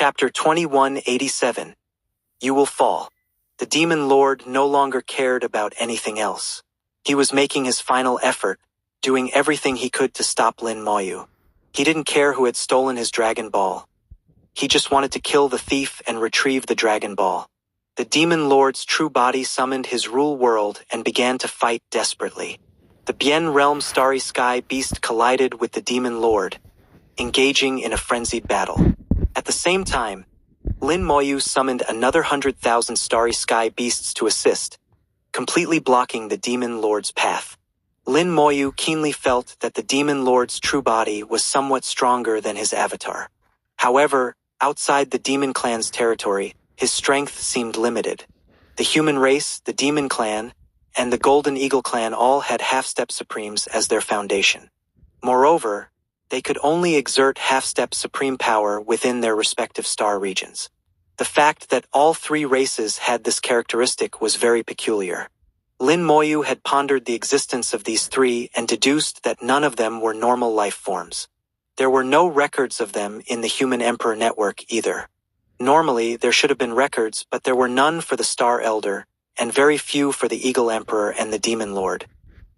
Chapter 2187. You will fall. The demon lord no longer cared about anything else. He was making his final effort, doing everything he could to stop Lin Moyu. He didn't care who had stolen his Dragon Ball. He just wanted to kill the thief and retrieve the Dragon Ball. The demon lord's true body summoned his rule world and began to fight desperately. The Bien Realm Starry Sky Beast collided with the demon lord, engaging in a frenzied battle. At the same time, Lin Moyu summoned another 100,000 Starry Sky Beasts to assist, completely blocking the demon lord's path. Lin Moyu keenly felt that the demon lord's true body was somewhat stronger than his avatar. However, outside the demon clan's territory, his strength seemed limited. The human race, the demon clan, and the Golden Eagle clan all had half-step supremes as their foundation. Moreover, they could only exert half-step supreme power within their respective star regions. The fact that all three races had this characteristic was very peculiar. Lin Moyu had pondered the existence of these three and deduced that none of them were normal life forms. There were no records of them in the Human Emperor network either. Normally, there should have been records, but there were none for the Star Elder, and very few for the Eagle Emperor and the Demon Lord.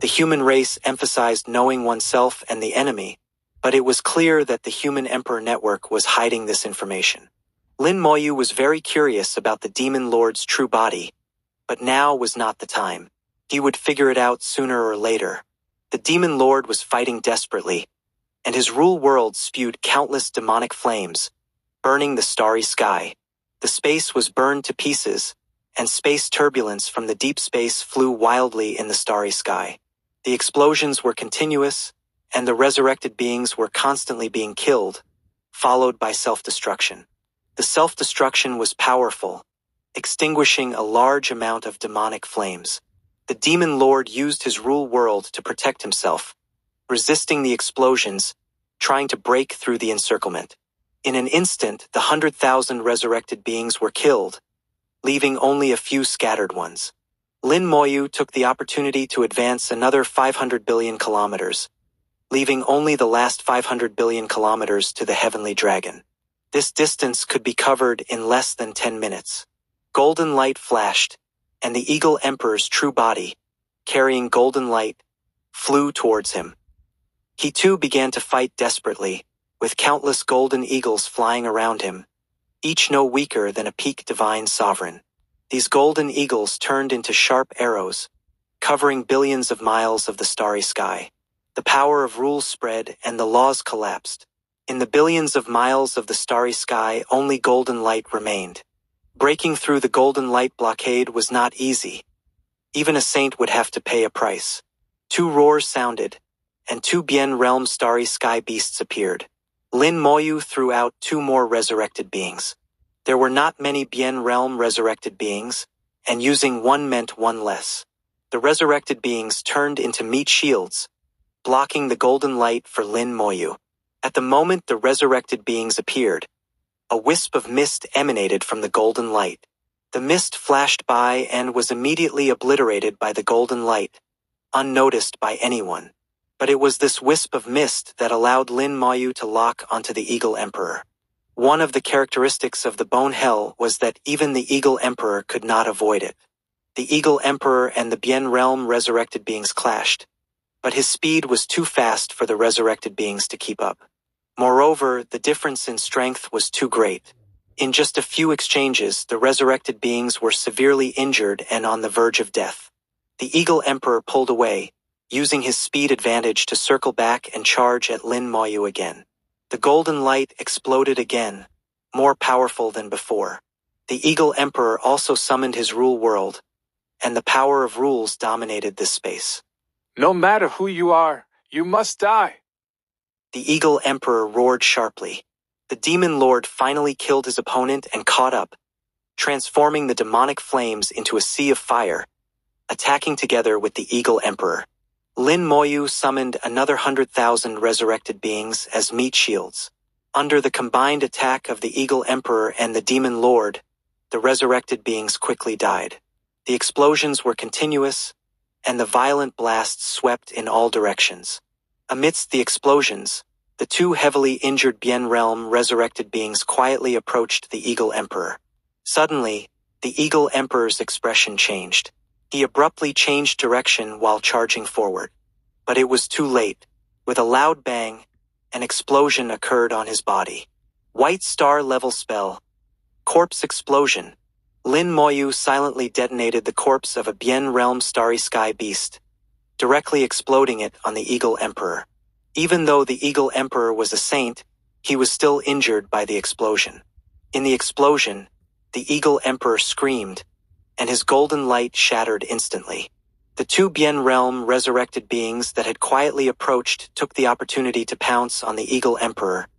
The human race emphasized knowing oneself and the enemy, but it was clear that the Human Emperor network was hiding this information. Lin Moyu was very curious about the Demon Lord's true body, but now was not the time. He would figure it out sooner or later. The Demon Lord was fighting desperately, and his rule world spewed countless demonic flames, burning the starry sky. The space was burned to pieces, and space turbulence from the deep space flew wildly in the starry sky. The explosions were continuous, and the resurrected beings were constantly being killed, followed by self-destruction. The self-destruction was powerful, extinguishing a large amount of demonic flames. The Demon Lord used his rule world to protect himself, resisting the explosions, trying to break through the encirclement. In an instant, the 100,000 resurrected beings were killed, leaving only a few scattered ones. Lin Moyu took the opportunity to advance another 500 billion kilometers, leaving only the last 500 billion kilometers to the Heavenly Dragon. This distance could be covered in less than 10 minutes. Golden light flashed, and the Eagle Emperor's true body, carrying golden light, flew towards him. He too began to fight desperately, with countless golden eagles flying around him, each no weaker than a peak divine sovereign. These golden eagles turned into sharp arrows, covering billions of miles of the starry sky. The power of rules spread and the laws collapsed. In the billions of miles of the starry sky, only golden light remained. Breaking through the golden light blockade was not easy. Even a saint would have to pay a price. Two roars sounded, and two Bien Realm Starry Sky Beasts appeared. Lin Moyu threw out two more resurrected beings. There were not many Bien Realm resurrected beings, and using one meant one less. The resurrected beings turned into meat shields, blocking the golden light for Lin Moyu. At the moment the resurrected beings appeared, a wisp of mist emanated from the golden light. The mist flashed by and was immediately obliterated by the golden light, unnoticed by anyone. But it was this wisp of mist that allowed Lin Moyu to lock onto the Eagle Emperor. One of the characteristics of the Bone Hell was that even the Eagle Emperor could not avoid it. The Eagle Emperor and the Bien Realm resurrected beings clashed, but his speed was too fast for the resurrected beings to keep up. Moreover, the difference in strength was too great. In just a few exchanges, the resurrected beings were severely injured and on the verge of death. The Eagle Emperor pulled away, using his speed advantage to circle back and charge at Lin Moyu again. The golden light exploded again, more powerful than before. The Eagle Emperor also summoned his rule world, and the power of rules dominated this space. No matter who you are, you must die. The Eagle Emperor roared sharply. The Demon Lord finally killed his opponent and caught up, transforming the demonic flames into a sea of fire, attacking together with the Eagle Emperor. Lin Moyu summoned another 100,000 resurrected beings as meat shields. Under the combined attack of the Eagle Emperor and the Demon Lord, the resurrected beings quickly died. The explosions were continuous, and the violent blasts swept in all directions. Amidst the explosions, The two heavily injured Bien Realm resurrected beings quietly approached the Eagle Emperor. Suddenly, the Eagle Emperor's expression changed. He abruptly changed direction while charging forward. But it was too late. With a loud bang, an explosion occurred on his body. White Star level spell. Corpse explosion. Lin Moyu silently detonated the corpse of a Bien Realm Starry Sky beast, directly exploding it on the Eagle Emperor. Even though the Eagle Emperor was a saint, he was still injured by the explosion. In the explosion, the Eagle Emperor screamed, and his golden light shattered instantly. The two Bien Realm resurrected beings that had quietly approached took the opportunity to pounce on the Eagle Emperor,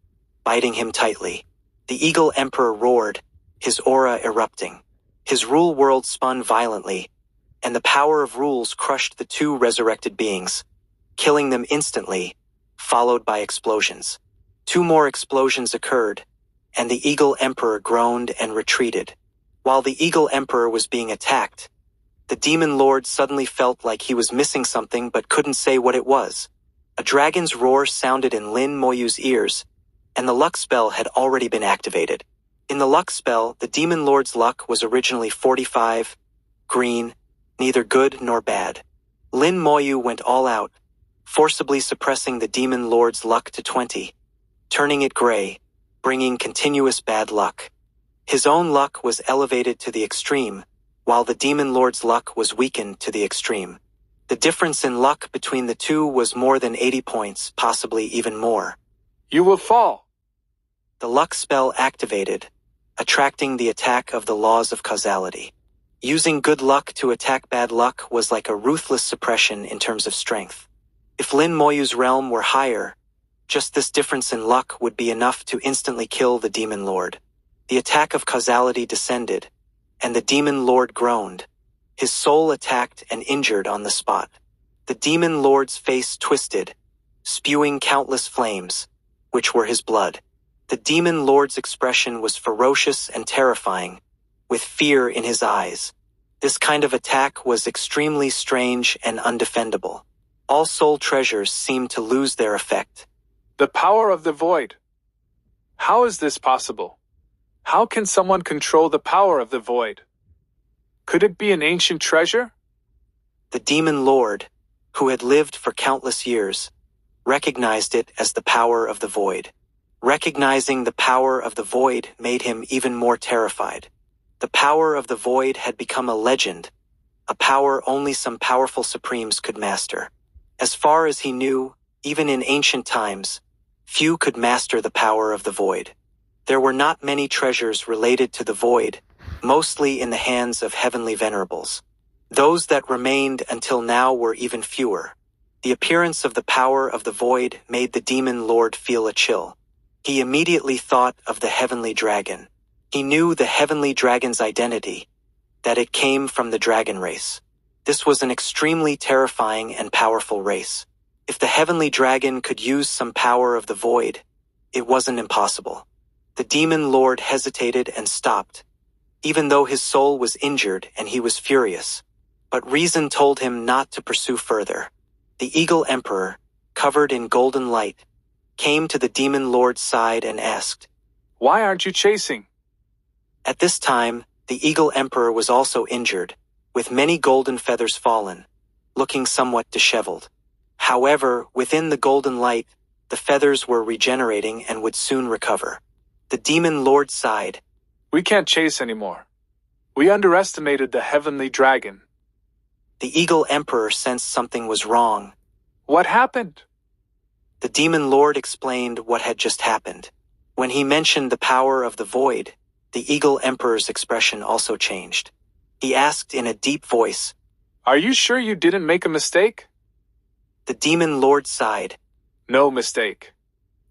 biting him tightly. The Eagle Emperor roared, his aura erupting. His rule world spun violently, and the power of rules crushed the two resurrected beings, killing them instantly, followed by explosions. Two more explosions occurred, and the Eagle Emperor groaned and retreated. While the Eagle Emperor was being attacked, the Demon Lord suddenly felt like he was missing something but couldn't say what it was. A dragon's roar sounded in Lin Moyu's ears, and the luck spell had already been activated. In the luck spell, the Demon Lord's luck was originally 45, green, neither good nor bad. Lin Moyu went all out, forcibly suppressing the Demon Lord's luck to 20, turning it gray, bringing continuous bad luck. His own luck was elevated to the extreme, while the Demon Lord's luck was weakened to the extreme. The difference in luck between the two was more than 80 points, possibly even more. You will fall. The luck spell activated, attracting the attack of the laws of causality. Using good luck to attack bad luck was like a ruthless suppression in terms of strength. If Lin Moyu's realm were higher, just this difference in luck would be enough to instantly kill the Demon Lord. The attack of causality descended, and the Demon Lord groaned. His soul attacked and injured on the spot. The Demon Lord's face twisted, spewing countless flames, which were his blood. The Demon Lord's expression was ferocious and terrifying, with fear in his eyes. This kind of attack was extremely strange and undefendable. All soul treasures seemed to lose their effect. The power of the void. How is this possible? How can someone control the power of the void? Could it be an ancient treasure? The Demon Lord, who had lived for countless years, recognized it as the power of the void. Recognizing the power of the void made him even more terrified. The power of the void had become a legend, a power only some powerful supremes could master. As far as he knew, even in ancient times, few could master the power of the void. There were not many treasures related to the void, mostly in the hands of heavenly venerables. Those that remained until now were even fewer. The appearance of the power of the void made the Demon Lord feel a chill. He immediately thought of the heavenly dragon. He knew the heavenly dragon's identity, that it came from the dragon race. This was an extremely terrifying and powerful race. If the heavenly dragon could use some power of the void, it wasn't impossible. The Demon Lord hesitated and stopped, even though his soul was injured and he was furious. But reason told him not to pursue further. The Eagle Emperor, covered in golden light, came to the Demon Lord's side and asked, Why aren't you chasing? At this time, the Eagle Emperor was also injured, with many golden feathers fallen, looking somewhat disheveled. However, within the golden light, the feathers were regenerating and would soon recover. The Demon Lord sighed. We can't chase anymore. We underestimated the heavenly dragon. The Eagle Emperor sensed something was wrong. What happened? The Demon Lord explained what had just happened. When he mentioned the power of the void, the Eagle Emperor's expression also changed. He asked in a deep voice, Are you sure you didn't make a mistake? The Demon Lord sighed. No mistake.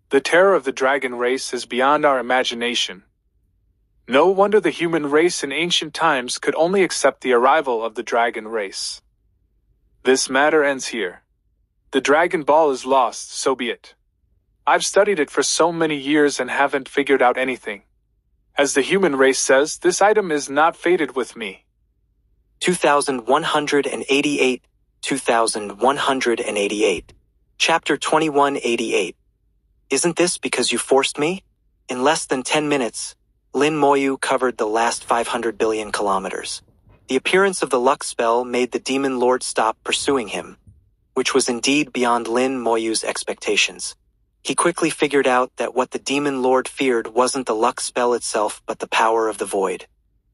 The terror of the dragon race is beyond our imagination. No wonder the human race in ancient times could only accept the arrival of the dragon race. This matter ends here. The Dragon Ball is lost, so be it. I've studied it for so many years and haven't figured out anything. As the human race says, this item is not fated with me. 2188, 2188. Chapter 2188. Isn't this because you forced me? In less than 10 minutes, Lin Moyu covered the last 500 billion kilometers. The appearance of the luck spell made the demon lord stop pursuing him, which was indeed beyond Lin Moyu's expectations. He quickly figured out that what the demon lord feared wasn't the luck spell itself but the power of the void.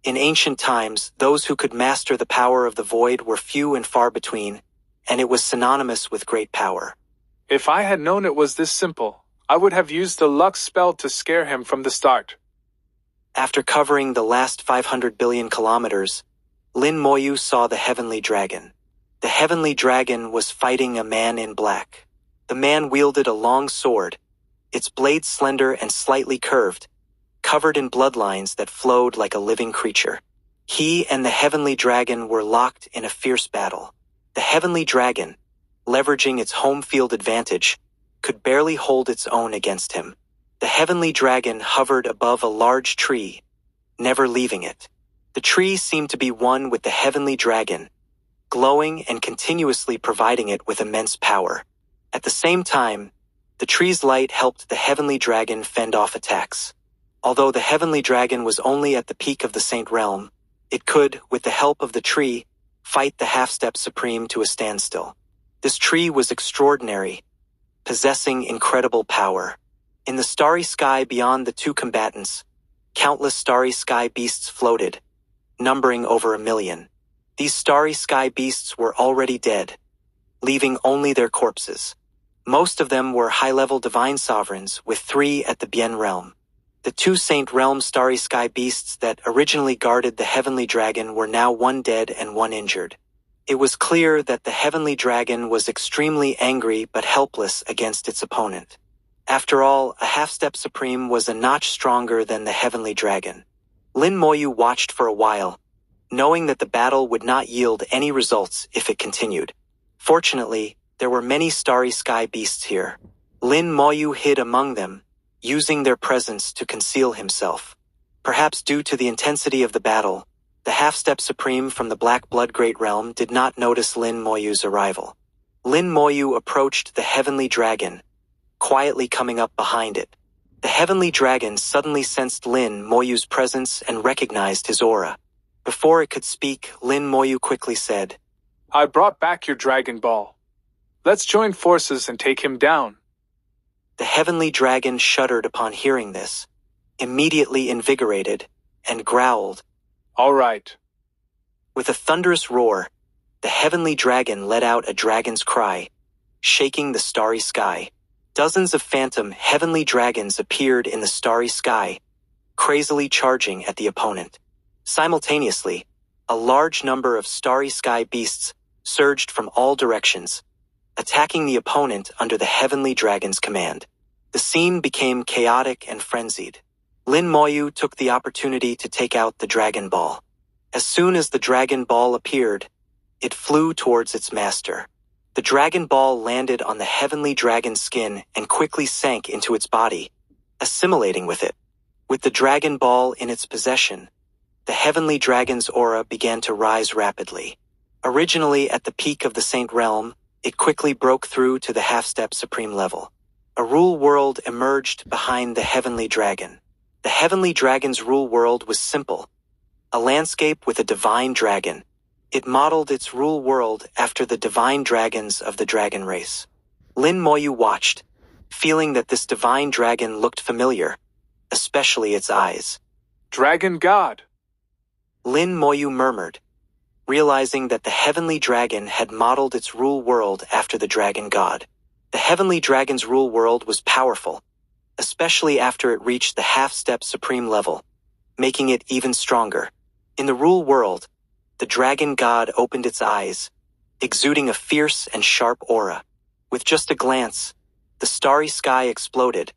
In ancient times, those who could master the power of the void were few and far between, and it was synonymous with great power. If I had known it was this simple, I would have used the luck spell to scare him from the start. After covering the last 500 billion kilometers, Lin Moyu saw the heavenly dragon. The heavenly dragon was fighting a man in black. The man wielded a long sword, its blade slender and slightly curved, covered in bloodlines that flowed like a living creature. He and the heavenly dragon were locked in a fierce battle. The heavenly dragon, leveraging its home field advantage, could barely hold its own against him. The heavenly dragon hovered above a large tree, never leaving it. The tree seemed to be one with the heavenly dragon, glowing and continuously providing it with immense power. At the same time, the tree's light helped the heavenly dragon fend off attacks. Although the heavenly dragon was only at the peak of the Saint Realm, it could, with the help of the tree, fight the half-step supreme to a standstill. This tree was extraordinary, possessing incredible power. In the starry sky beyond the two combatants, countless starry sky beasts floated, numbering over 1 million. These starry sky beasts were already dead, leaving only their corpses. Most of them were high-level divine sovereigns, with 3 at the Bien realm. The 2 Saint Realm starry sky beasts that originally guarded the heavenly dragon were now 1 dead and 1 injured. It was clear that the heavenly dragon was extremely angry but helpless against its opponent. After all, a half-step supreme was a notch stronger than the heavenly dragon. Lin Moyu watched for a while, knowing that the battle would not yield any results if it continued. Fortunately, there were many starry sky beasts here. Lin Moyu hid among them, using their presence to conceal himself. Perhaps due to the intensity of the battle, the half-step supreme from the Black Blood Great Realm did not notice Lin Moyu's arrival. Lin Moyu approached the heavenly dragon, quietly coming up behind it. The heavenly dragon suddenly sensed Lin Moyu's presence and recognized his aura. Before it could speak, Lin Moyu quickly said, I brought back your Dragon Ball. Let's join forces and take him down. The heavenly dragon shuddered upon hearing this, immediately invigorated, and growled. All right. With a thunderous roar, the heavenly dragon let out a dragon's cry, shaking the starry sky. Dozens of phantom heavenly dragons appeared in the starry sky, crazily charging at the opponent. Simultaneously, a large number of starry sky beasts surged from all directions, attacking the opponent under the heavenly dragon's command. The scene became chaotic and frenzied. Lin Moyu took the opportunity to take out the Dragon Ball. As soon as the Dragon Ball appeared, it flew towards its master. The Dragon Ball landed on the heavenly dragon's skin and quickly sank into its body, assimilating with it. With the Dragon Ball in its possession, the heavenly dragon's aura began to rise rapidly. Originally at the peak of the Saint Realm, it quickly broke through to the half-step supreme level. A rule world emerged behind the heavenly dragon. The heavenly dragon's rule world was simple, a landscape with a divine dragon. It modeled its rule world after the divine dragons of the dragon race. Lin Moyu watched, feeling that this divine dragon looked familiar, especially its eyes. Dragon God! Lin Moyu murmured, realizing that the heavenly dragon had modeled its rule world after the dragon god. The heavenly dragon's rule world was powerful, especially after it reached the half-step supreme level, making it even stronger. In the rule world, the dragon god opened its eyes, exuding a fierce and sharp aura. With just a glance, the starry sky exploded,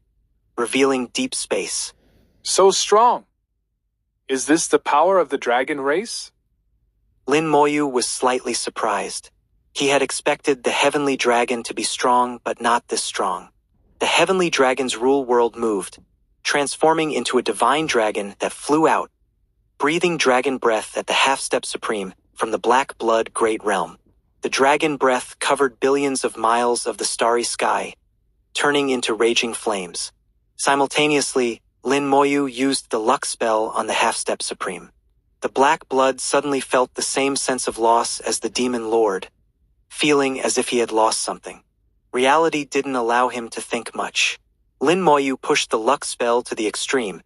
revealing deep space. So strong! Is this the power of the dragon race? Lin Moyu was slightly surprised. He had expected the heavenly dragon to be strong, but not this strong. The heavenly dragon's rule world moved, transforming into a divine dragon that flew out, breathing dragon breath at the half-step supreme from the Black Blood Great Realm. The dragon breath covered billions of miles of the starry sky, turning into raging flames. Simultaneously, Lin Moyu used the luck spell on the half-step supreme. The black blood suddenly felt the same sense of loss as the demon lord, feeling as if he had lost something. Reality didn't allow him to think much. Lin Moyu pushed the luck spell to the extreme,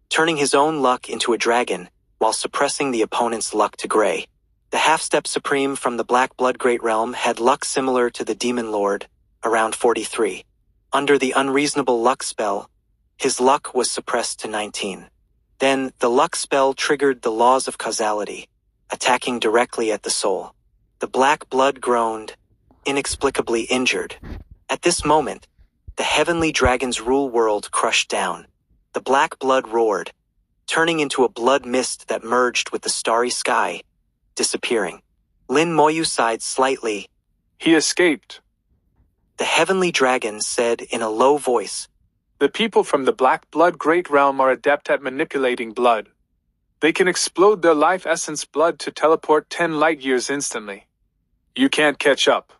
turning his own luck into a dragon while suppressing the opponent's luck to gray. The half-step supreme from the Black Blood Great Realm had luck similar to the demon lord, around 43. Under the unreasonable luck spell, his luck was suppressed to 19. Then, the luck spell triggered the laws of causality, attacking directly at the soul. The black blood groaned, inexplicably injured. At this moment, the heavenly dragon's rule world crushed down. The black blood roared, turning into a blood mist that merged with the starry sky, disappearing. Lin Moyu sighed slightly. He escaped. The heavenly dragon said in a low voice, The people from the Black Blood Great Realm are adept at manipulating blood. They can explode their life essence blood to teleport 10 light years instantly. You can't catch up.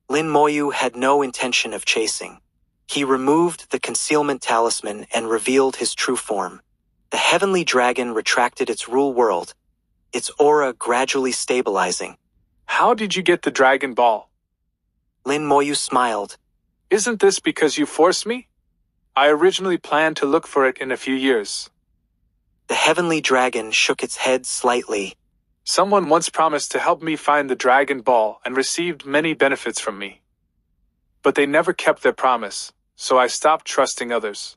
Lin Moyu had no intention of chasing. He removed the concealment talisman and revealed his true form. The heavenly dragon retracted its rule world, its aura gradually stabilizing. How did you get the Dragon Ball? Lin Moyu smiled. Isn't this because you forced me? I originally planned to look for it in a few years. The heavenly dragon shook its head slightly. Someone once promised to help me find the Dragon Ball and received many benefits from me. But they never kept their promise, so I stopped trusting others.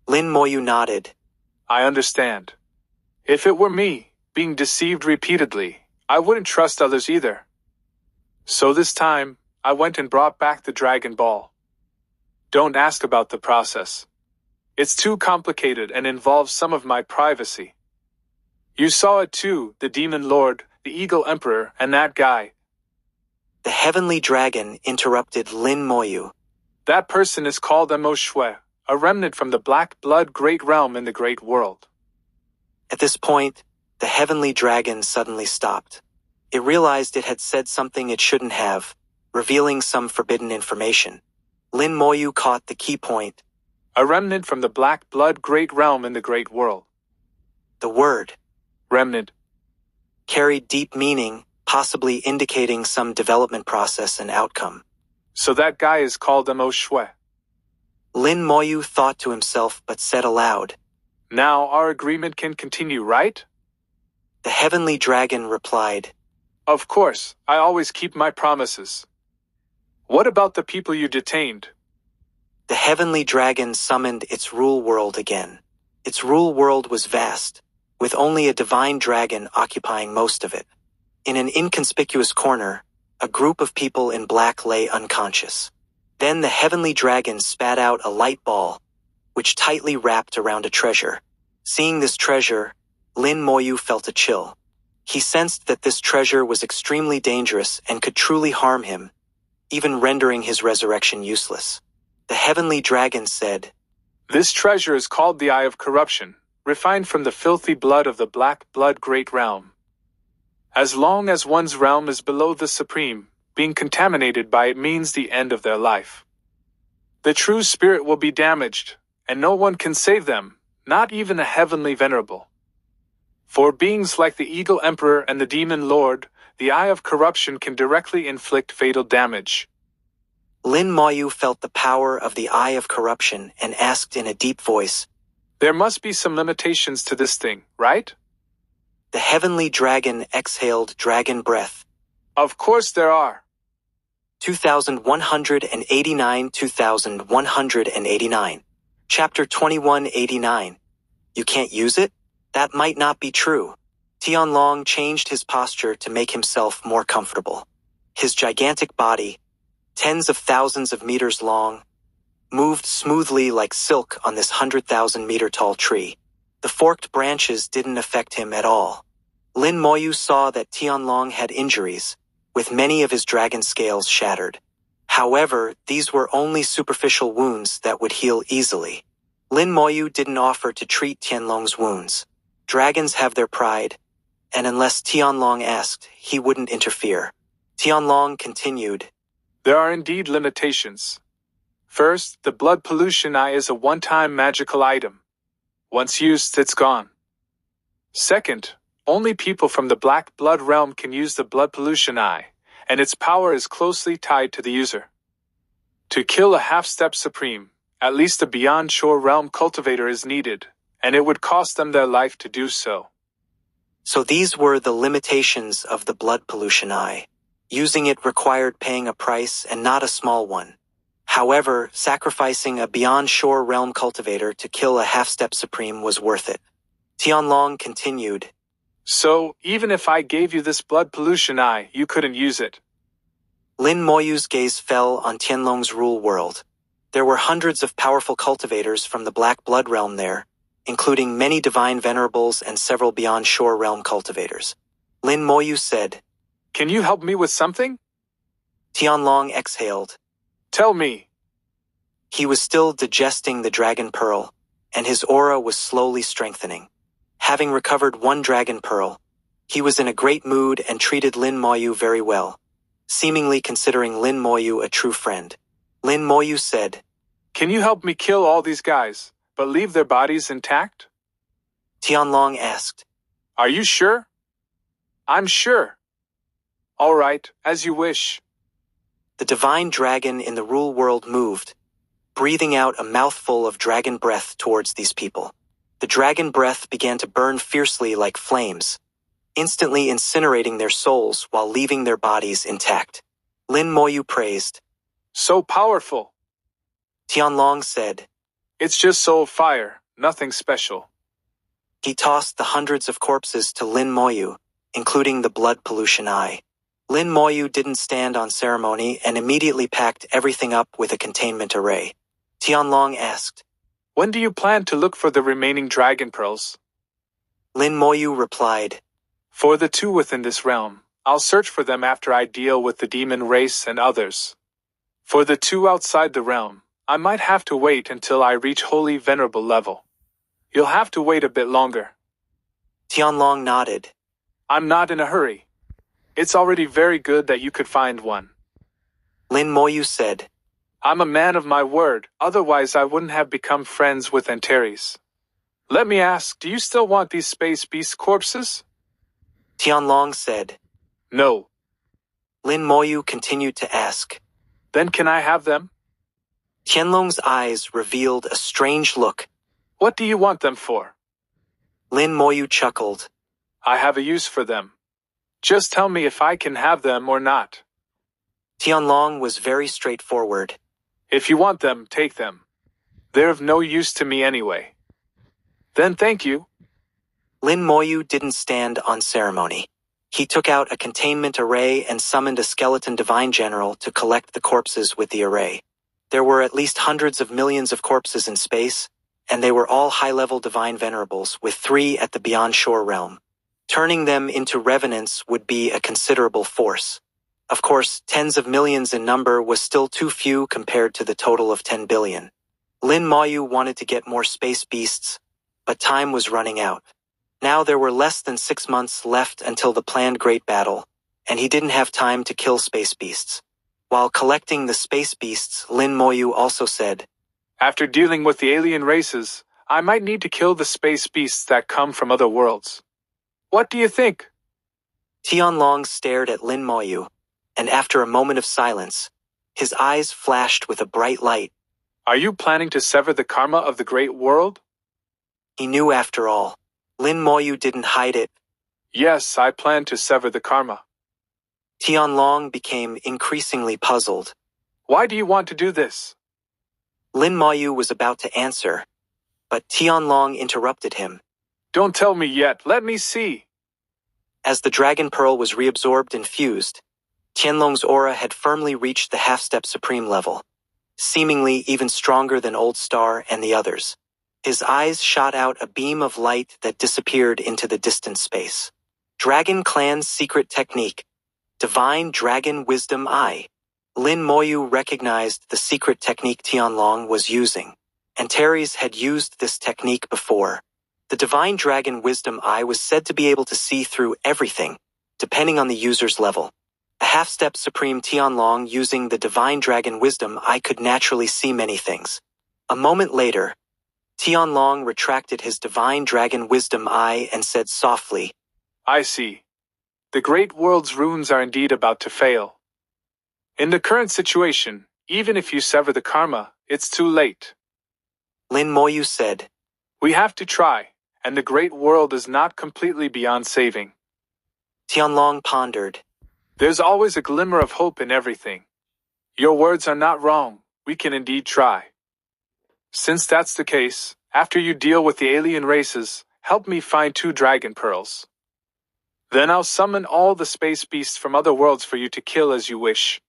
Lin Moyu nodded. I understand. If it were me, being deceived repeatedly, I wouldn't trust others either. So this time, I went and brought back the Dragon Ball. Don't ask about the process. It's too complicated and involves some of my privacy. You saw it too, the Demon Lord, the Eagle Emperor, and that guy. The heavenly dragon interrupted Lin Moyu. That person is called Mo Shui, a remnant from the Black Blood Great Realm in the Great World. At this point, the heavenly dragon suddenly stopped. It realized it had said something it shouldn't have, revealing some forbidden information. Lin Moyu caught the key point. A remnant from the Black Blood Great Realm in the Great World. The word, remnant, carried deep meaning, possibly indicating some development process and outcome. So that guy is called Mo Shui. Lin Moyu thought to himself but said aloud. Now our agreement can continue, right? The heavenly dragon replied. Of course, I always keep my promises. What about the people you detained? The heavenly dragon summoned its rule world again. Its rule world was vast, with only a divine dragon occupying most of it. In an inconspicuous corner, a group of people in black lay unconscious. Then the heavenly dragon spat out a light ball, which tightly wrapped around a treasure. Seeing this treasure, Lin Moyu felt a chill. He sensed that this treasure was extremely dangerous and could truly harm him, even rendering his resurrection useless. The heavenly dragon said, This treasure is called the Eye of Corruption, refined from the filthy blood of the Black Blood Great Realm. As long as one's realm is below the Supreme, being contaminated by it means the end of their life. The true spirit will be damaged, and no one can save them, not even a heavenly venerable. For beings like the Eagle Emperor and the Demon Lord, the Eye of Corruption can directly inflict fatal damage. Lin Moyu felt the power of the Eye of Corruption and asked in a deep voice, There must be some limitations to this thing, right? The heavenly dragon exhaled dragon breath. Of course there are. 2189 2189. Chapter 2189. You can't use it? That might not be true. Tianlong changed his posture to make himself more comfortable. His gigantic body, tens of thousands of meters long, moved smoothly like silk on this 100,000-meter tall tree. The forked branches didn't affect him at all. Lin Moyu saw that Tianlong had injuries, with many of his dragon scales shattered. However, these were only superficial wounds that would heal easily. Lin Moyu didn't offer to treat Tianlong's wounds. Dragons have their pride, and unless Tianlong asked, he wouldn't interfere. Tianlong continued, There are indeed limitations. First, the blood pollution eye is a one-time magical item. Once used, it's gone. Second, only people from the black blood realm can use the blood pollution eye, and its power is closely tied to the user. To kill a half-step supreme, at least a beyond shore realm cultivator is needed, and it would cost them their life to do so. So these were the limitations of the blood pollution eye. Using it required paying a price, and not a small one. However, sacrificing a beyond shore realm cultivator to kill a half-step supreme was worth it. Tianlong continued. So, even if I gave you this blood pollution eye, you couldn't use it. Lin Moyu's gaze fell on Tianlong's rule world. There were hundreds of powerful cultivators from the black blood realm there, including many divine venerables and several beyond shore realm cultivators. Lin Moyu said, Can you help me with something? Tianlong exhaled. Tell me. He was still digesting the dragon pearl, and his aura was slowly strengthening. Having recovered one dragon pearl, he was in a great mood and treated Lin Moyu very well, seemingly considering Lin Moyu a true friend. Lin Moyu said, Can you help me kill all these guys, but leave their bodies intact? Tianlong asked. Are you sure? I'm sure. All right, as you wish. The divine dragon in the rule world moved, breathing out a mouthful of dragon breath towards these people. The dragon breath began to burn fiercely like flames, instantly incinerating their souls while leaving their bodies intact. Lin Moyu praised. So powerful. Tianlong said. It's just soul fire, nothing special. He tossed the hundreds of corpses to Lin Moyu, including the blood pollution eye. Lin Moyu didn't stand on ceremony and immediately packed everything up with a containment array. Tianlong asked, When do you plan to look for the remaining dragon pearls? Lin Moyu replied, For the two within this realm, I'll search for them after I deal with the demon race and others. For the two outside the realm, I might have to wait until I reach holy venerable level. You'll have to wait a bit longer. Tianlong nodded. I'm not in a hurry. It's already very good that you could find one. Lin Moyu said, I'm a man of my word, otherwise I wouldn't have become friends with Antares. Let me ask, do you still want these space beast corpses? Tianlong said. No. Lin Moyu continued to ask. Then can I have them? Tianlong's eyes revealed a strange look. What do you want them for? Lin Moyu chuckled. I have a use for them. Just tell me if I can have them or not. Tianlong was very straightforward. If you want them, take them. They're of no use to me anyway. Then thank you. Lin Moyu didn't stand on ceremony. He took out a containment array and summoned a skeleton divine general to collect the corpses with the array. There were at least hundreds of millions of corpses in space, and they were all high-level divine venerables, with 3 at the Beyond Shore realm. Turning them into revenants would be a considerable force. Of course, tens of millions in number was still too few compared to the total of 10 billion. Lin Moyu wanted to get more space beasts, but time was running out. Now there were less than 6 months left until the planned great battle, and he didn't have time to kill space beasts. While collecting the space beasts, Lin Moyu also said, After dealing with the alien races, I might need to kill the space beasts that come from other worlds. What do you think? Tianlong stared at Lin Moyu, and after a moment of silence, his eyes flashed with a bright light. Are you planning to sever the karma of the great world? He knew after all. Lin Moyu didn't hide it. Yes, I plan to sever the karma. Tianlong became increasingly puzzled. Why do you want to do this? Lin Moyu was about to answer, but Tianlong interrupted him. Don't tell me yet, let me see. As the dragon pearl was reabsorbed and fused, Tianlong's aura had firmly reached the half-step supreme level, seemingly even stronger than Old Star and the others. His eyes shot out a beam of light that disappeared into the distant space. Dragon Clan's secret technique, Divine Dragon Wisdom Eye. Lin Moyu recognized the secret technique Tianlong was using. Antares had used this technique before. The Divine Dragon Wisdom Eye was said to be able to see through everything, depending on the user's level. A half-step Supreme Tianlong using the divine dragon wisdom, I could naturally see many things. A moment later, Tianlong retracted his divine dragon wisdom eye and said softly, I see. The great world's runes are indeed about to fail. In the current situation, even if you sever the karma, it's too late. Lin Moyu said. We have to try, and the great world is not completely beyond saving. Tianlong pondered. There's always a glimmer of hope in everything. Your words are not wrong, we can indeed try. Since that's the case, after you deal with the alien races, help me find 2 dragon pearls. Then I'll summon all the space beasts from other worlds for you to kill as you wish.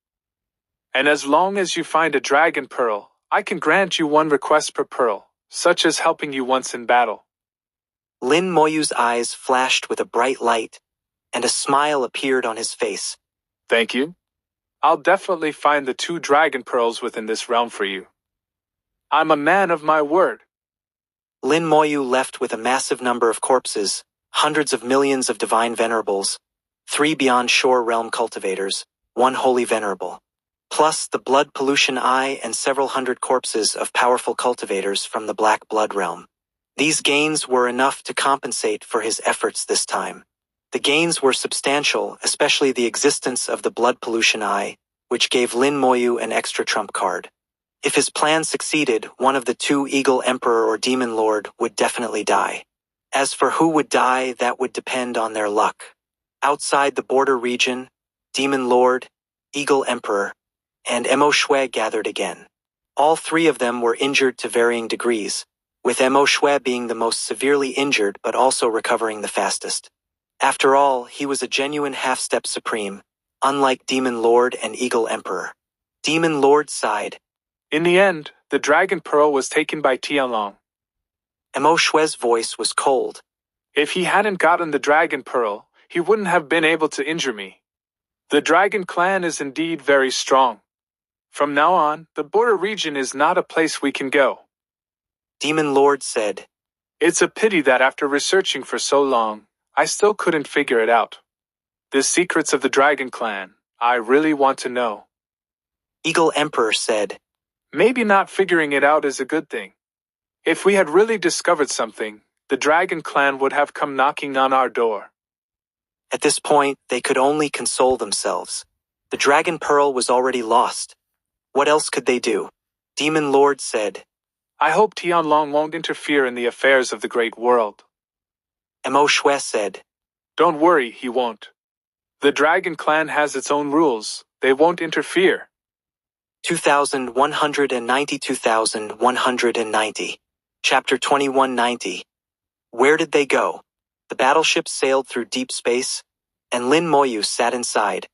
And as long as you find a dragon pearl, I can grant you 1 request per pearl, such as helping you once in battle. Lin Moyu's eyes flashed with a bright light, and a smile appeared on his face. Thank you. I'll definitely find the 2 dragon pearls within this realm for you. I'm a man of my word. Lin Moyu left with a massive number of corpses, hundreds of millions of divine venerables, 3 beyond shore realm cultivators, 1 holy venerable, plus the blood pollution eye and several hundred corpses of powerful cultivators from the black blood realm. These gains were enough to compensate for his efforts this time. The gains were substantial, especially the existence of the blood pollution eye, which gave Lin Moyu an extra trump card. If his plan succeeded, one of the 2 Eagle Emperor or Demon Lord would definitely die. As for who would die, that would depend on their luck. Outside the border region, Demon Lord, Eagle Emperor, and Mo Shui gathered again. All 3 of them were injured to varying degrees, with Mo Shui being the most severely injured but also recovering the fastest. After all, he was a genuine half-step supreme, unlike Demon Lord and Eagle Emperor. Demon Lord sighed. In the end, the dragon pearl was taken by Tianlong. Mo Shui's voice was cold. If he hadn't gotten the dragon pearl, he wouldn't have been able to injure me. The dragon clan is indeed very strong. From now on, the border region is not a place we can go. Demon Lord said. It's a pity that after researching for so long, I still couldn't figure it out. The secrets of the dragon clan, I really want to know. Eagle Emperor said. Maybe not figuring it out is a good thing. If we had really discovered something, the dragon clan would have come knocking on our door. At this point, they could only console themselves. The dragon pearl was already lost. What else could they do? Demon Lord said. I hope Tianlong won't interfere in the affairs of the great world. Mo Shui said. Don't worry, he won't. The dragon clan has its own rules. They won't interfere. 2190. Chapter 2190. Where did they go? The battleship sailed through deep space, and Lin Moyu sat inside,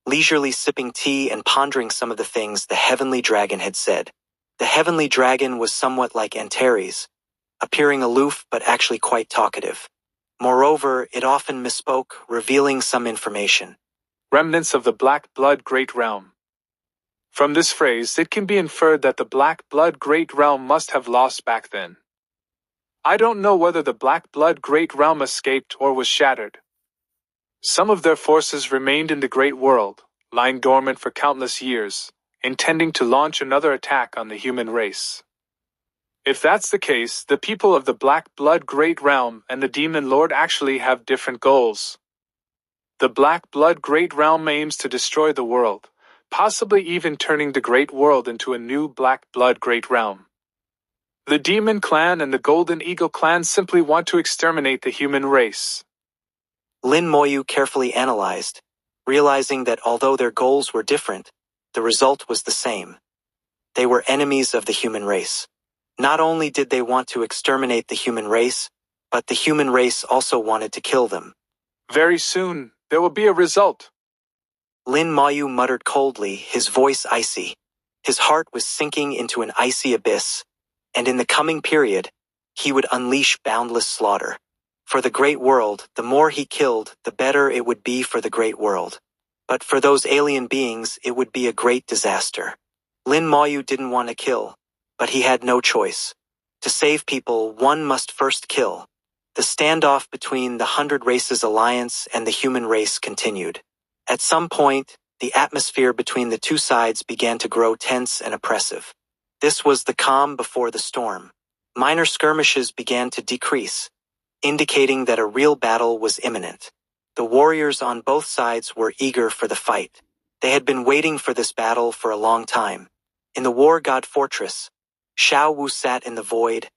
leisurely sipping tea and pondering some of the things the heavenly dragon had said. The heavenly dragon was somewhat like Antares, appearing aloof but actually quite talkative. Moreover, it often misspoke, revealing some information. Remnants of the Black Blood Great Realm. From this phrase, it can be inferred that the Black Blood Great Realm must have lost back then. I don't know whether the Black Blood Great Realm escaped or was shattered. Some of their forces remained in the Great World, lying dormant for countless years, intending to launch another attack on the human race. If that's the case, the people of the Black Blood Great Realm and the Demon Lord actually have different goals. The Black Blood Great Realm aims to destroy the world, possibly even turning the Great World into a new Black Blood Great Realm. The Demon Clan and the Golden Eagle Clan simply want to exterminate the human race. Lin Moyu carefully analyzed, realizing that although their goals were different, the result was the same. They were enemies of the human race. Not only did they want to exterminate the human race, but the human race also wanted to kill them. Very soon, there will be a result. Lin Moyu muttered coldly, his voice icy. His heart was sinking into an icy abyss, and in the coming period, he would unleash boundless slaughter. For the great world, the more he killed, the better it would be for the great world. But for those alien beings, it would be a great disaster. Lin Moyu didn't want to kill, but he had no choice. To save people, one must first kill. The standoff between the 100 Races Alliance and the human race continued. At some point, the atmosphere between the two sides began to grow tense and oppressive. This was the calm before the storm. Minor skirmishes began to decrease, indicating that a real battle was imminent. The warriors on both sides were eager for the fight. They had been waiting for this battle for a long time. In the war god fortress, Xiao Wu sat in the void,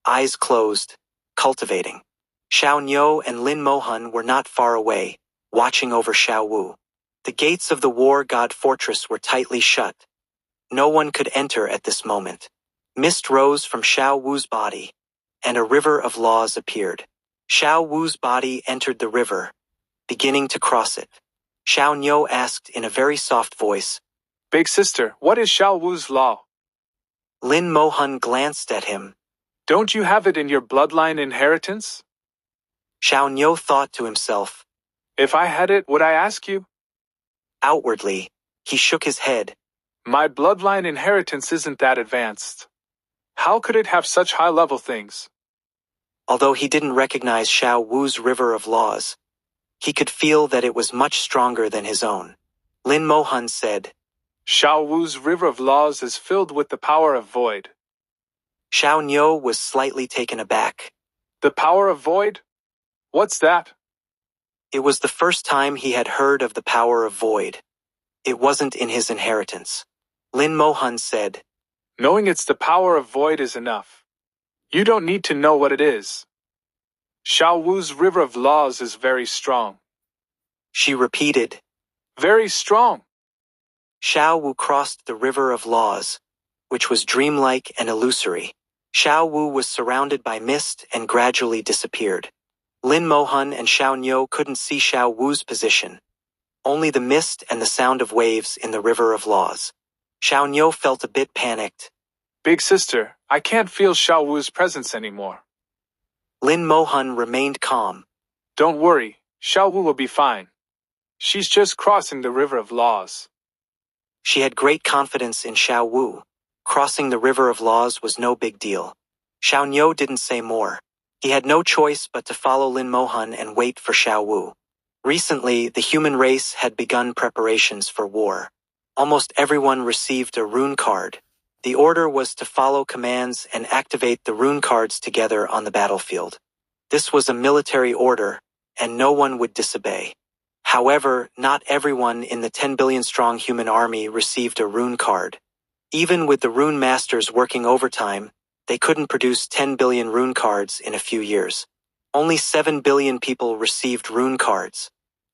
eyes closed, cultivating. Xiao Niu and Lin Moyu were not far away, watching over Xiao Wu. The gates of the war god fortress were tightly shut. No one could enter at this moment. Mist rose from Xiao Wu's body, and a river of laws appeared. Xiao Wu's body entered the river, beginning to cross it. Xiao Niu asked in a very soft voice, Big sister, what is Xiao Wu's law? Lin Moyu glanced at him. Don't you have it in your bloodline inheritance? Xiao Niu thought to himself. If I had it, would I ask you? Outwardly, he shook his head. My bloodline inheritance isn't that advanced. How could it have such high-level things? Although he didn't recognize Xiao Wu's river of laws, he could feel that it was much stronger than his own. Lin Moyu said, Xiao Wu's river of laws is filled with the power of void. Xiao Niu was slightly taken aback. The power of void? What's that? It was the first time he had heard of the power of void. It wasn't in his inheritance. Lin Moyu said, Knowing it's the power of void is enough. You don't need to know what it is. Xiao Wu's river of laws is very strong. She repeated. Very strong. Xiao Wu crossed the river of laws, which was dreamlike and illusory. Xiao Wu was surrounded by mist and gradually disappeared. Lin Moyu and Xiao Niu couldn't see Xiao Wu's position. Only the mist and the sound of waves in the river of laws. Xiao Niu felt a bit panicked. Big sister, I can't feel Xiao Wu's presence anymore. Lin Moyu remained calm. Don't worry, Xiao Wu will be fine. She's just crossing the river of laws. She had great confidence in Xiao Wu. Crossing the river of laws was no big deal. Xiao Niu didn't say more. He had no choice but to follow Lin Moyu and wait for Xiao Wu. Recently, the human race had begun preparations for war. Almost everyone received a rune card. The order was to follow commands and activate the rune cards together on the battlefield. This was a military order, and no one would disobey. However, not everyone in the 10 billion-strong human army received a rune card. Even with the rune masters working overtime, they couldn't produce 10 billion rune cards in a few years. Only 7 billion people received rune cards.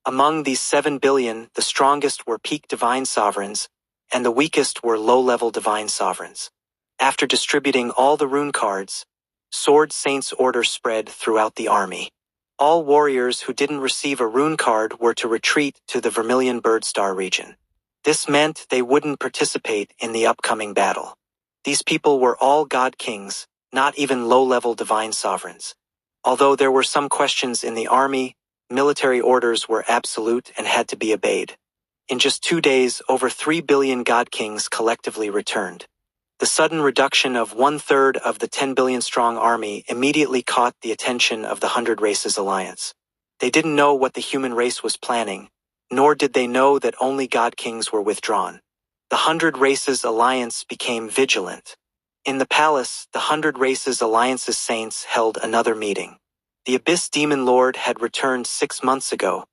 Among these 7 billion, the strongest were peak divine sovereigns, and the weakest were low-level divine sovereigns. After distributing all the rune cards, Sword Saints' order spread throughout the army. All warriors who didn't receive a rune card were to retreat to the Vermilion Birdstar region. This meant they wouldn't participate in the upcoming battle. These people were all god kings, not even low-level divine sovereigns. Although there were some questions in the army, military orders were absolute and had to be obeyed. In just 2 days, over 3 billion god kings collectively returned. The sudden reduction of 1/3 of the 10 billion-strong army immediately caught the attention of the 100 Races Alliance. They didn't know what the human race was planning, nor did they know that only god kings were withdrawn. The 100 Races Alliance became vigilant. In the palace, the 100 Races Alliance's saints held another meeting. The Abyss Demon Lord had returned 6 months ago,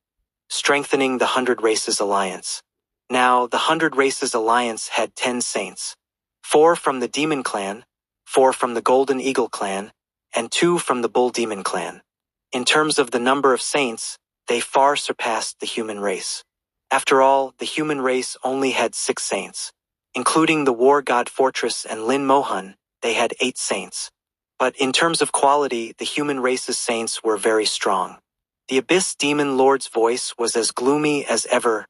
strengthening the 100 Races Alliance. Now, the 100 Races Alliance had 10 saints. 4 from the Demon Clan, 4 from the Golden Eagle Clan, and 2 from the Bull Demon Clan. In terms of the number of saints, they far surpassed the human race. After all, the human race only had 6 saints. Including the War God Fortress and Lin Moyu, they had 8 saints. But in terms of quality, the human race's saints were very strong. The Abyss Demon Lord's voice was as gloomy as ever.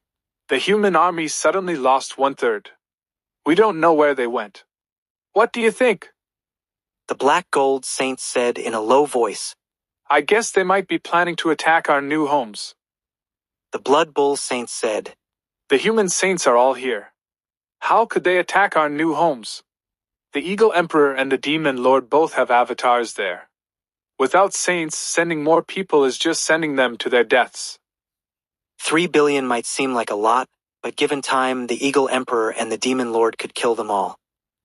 The human army suddenly lost 1/3. We don't know where they went. What do you think? The Black Gold Saint said in a low voice. I guess they might be planning to attack our new homes. The Blood Bull Saint said. The human saints are all here. How could they attack our new homes? The Eagle Emperor and the Demon Lord both have avatars there. Without saints, sending more people is just sending them to their deaths. 3 billion might seem like a lot, but given time, the Eagle Emperor and the Demon Lord could kill them all.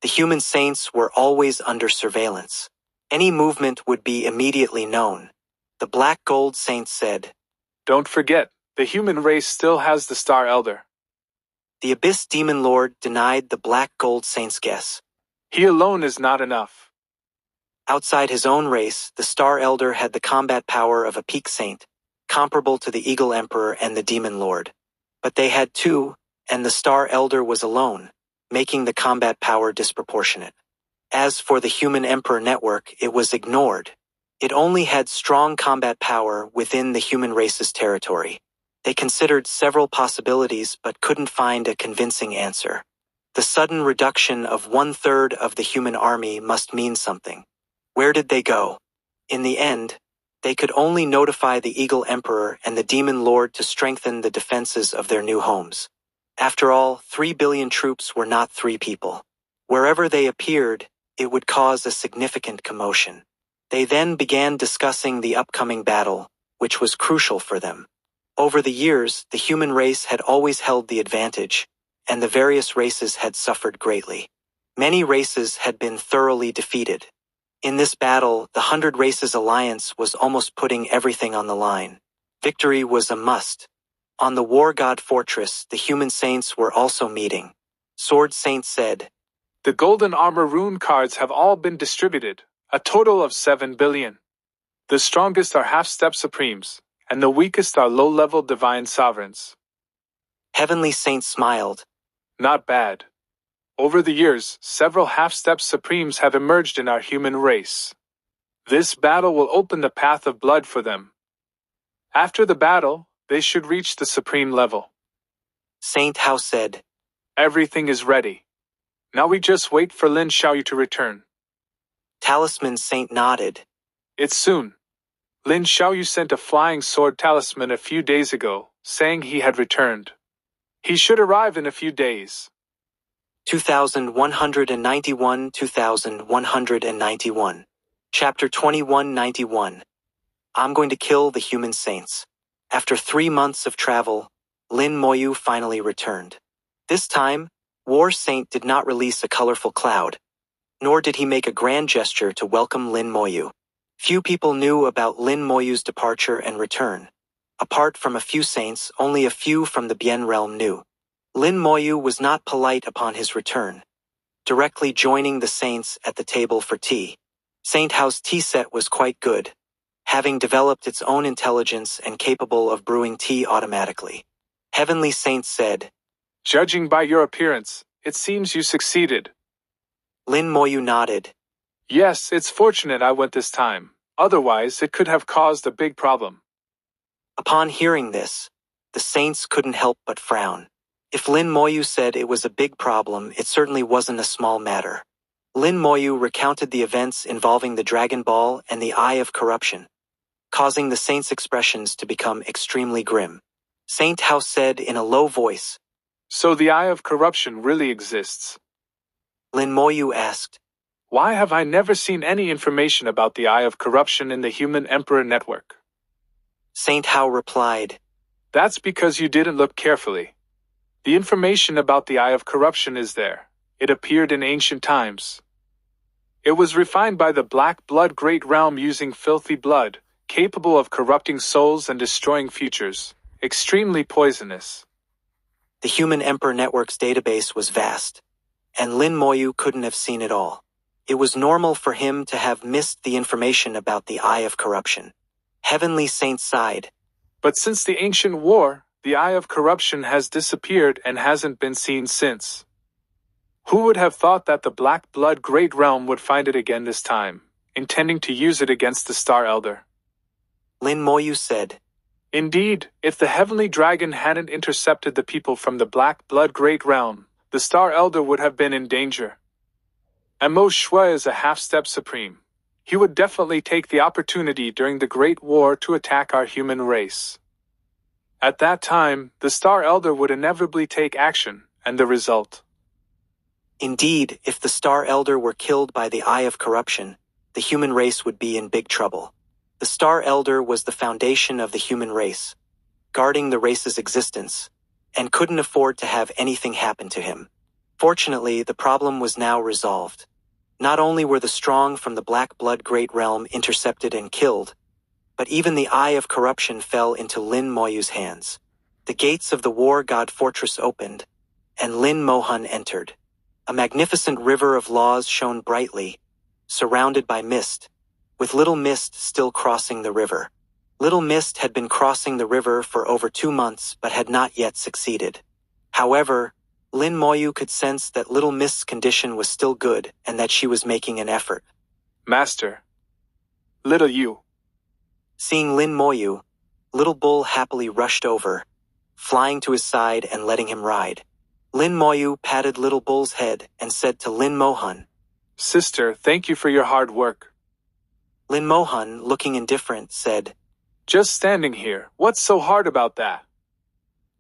The human saints were always under surveillance. Any movement would be immediately known. The Black Gold Saint said, "Don't forget, the human race still has the Star Elder." The Abyss Demon Lord denied the Black Gold Saint's guess. "He alone is not enough." Outside his own race, the Star Elder had the combat power of a peak saint, comparable to the Eagle Emperor and the Demon Lord. But they had two, and the Star Elder was alone, making the combat power disproportionate. As for the Human Emperor network, it was ignored. It only had strong combat power within the human race's territory. They considered several possibilities but couldn't find a convincing answer. The sudden reduction of 1/3 of the human army must mean something. Where did they go? In the end, they could only notify the Eagle Emperor and the Demon Lord to strengthen the defenses of their new homes. After all, 3 billion troops were not 3 people. Wherever they appeared, it would cause a significant commotion. They then began discussing the upcoming battle, which was crucial for them. Over the years, the human race had always held the advantage, and the various races had suffered greatly. Many races had been thoroughly defeated. In this battle, the 100 Races Alliance was almost putting everything on the line. Victory was a must. On the War God Fortress, the human saints were also meeting. Sword Saint said, "The Golden Armor rune cards have all been distributed, a total of 7 billion. The strongest are half-step supremes, and the weakest are low-level divine sovereigns." Heavenly Saint smiled. "Not bad. Over the years, several half-step supremes have emerged in our human race. This battle will open the path of blood for them. After the battle, they should reach the supreme level." Saint Hao said, "Everything is ready. Now we just wait for Lin Moyu to return." Talisman Saint nodded. "It's soon. Lin Moyu sent a flying sword talisman a few days ago, saying he had returned. He should arrive in a few days." 2191 2191. Chapter 2191. I'm going to kill the human saints. After 3 months of travel, Lin Moyu finally returned. This time, War Saint did not release a colorful cloud, nor did he make a grand gesture to welcome Lin Moyu. Few people knew about Lin Moyu's departure and return. Apart from a few saints, only a few from the Bien realm knew. Lin Moyu was not polite upon his return, directly joining the saints at the table for tea. Saint Hao's tea set was quite good, having developed its own intelligence and capable of brewing tea automatically. Heavenly Saint said, "Judging by your appearance, it seems you succeeded." Lin Moyu nodded. "Yes, it's fortunate I went this time. Otherwise, it could have caused a big problem." Upon hearing this, the saints couldn't help but frown. If Lin Moyu said it was a big problem, it certainly wasn't a small matter. Lin Moyu recounted the events involving the Dragon Ball and the Eye of Corruption, causing the saints' expressions to become extremely grim. Saint Hao said in a low voice, "So the Eye of Corruption really exists?" Lin Moyu asked, "Why have I never seen any information about the Eye of Corruption in the Human Emperor network?" Saint Hao replied, "That's because you didn't look carefully. The information about the Eye of Corruption is there. It appeared in ancient times. It was refined by the Black Blood Great Realm using filthy blood, capable of corrupting souls and destroying futures. Extremely poisonous." The Human Emperor Network's database was vast, and Lin Moyu couldn't have seen it all. It was normal for him to have missed the information about the Eye of Corruption. Heavenly Saint sighed. "But since the ancient war, the Eye of Corruption has disappeared and hasn't been seen since. Who would have thought that the Black Blood Great Realm would find it again this time, intending to use it against the Star Elder?" Lin Moyu said, "Indeed, if the Heavenly Dragon hadn't intercepted the people from the Black Blood Great Realm, the Star Elder would have been in danger. And Mo Shui is a half-step supreme. He would definitely take the opportunity during the Great War to attack our human race. At that time, the Star Elder would inevitably take action, and the result." Indeed, if the Star Elder were killed by the Eye of Corruption, the human race would be in big trouble. The Star Elder was the foundation of the human race, guarding the race's existence, and couldn't afford to have anything happen to him. Fortunately, the problem was now resolved. Not only were the strong from the Black Blood Great Realm intercepted and killed, but even the Eye of Corruption fell into Lin Moyu's hands. The gates of the War God Fortress opened, and Lin Mohan entered. A magnificent river of laws shone brightly, surrounded by mist, with Little Mist still crossing the river. Little Mist had been crossing the river for over 2 months but had not yet succeeded. However, Lin Moyu could sense that Little Mist's condition was still good and that she was making an effort. Master. Little you. Seeing Lin Moyu, Little Bull happily rushed over, flying to his side and letting him ride. Lin Moyu patted Little Bull's head and said to Lin Mohan, Sister, thank you for your hard work. Lin Mohan, looking indifferent, said, Just standing here, what's so hard about that?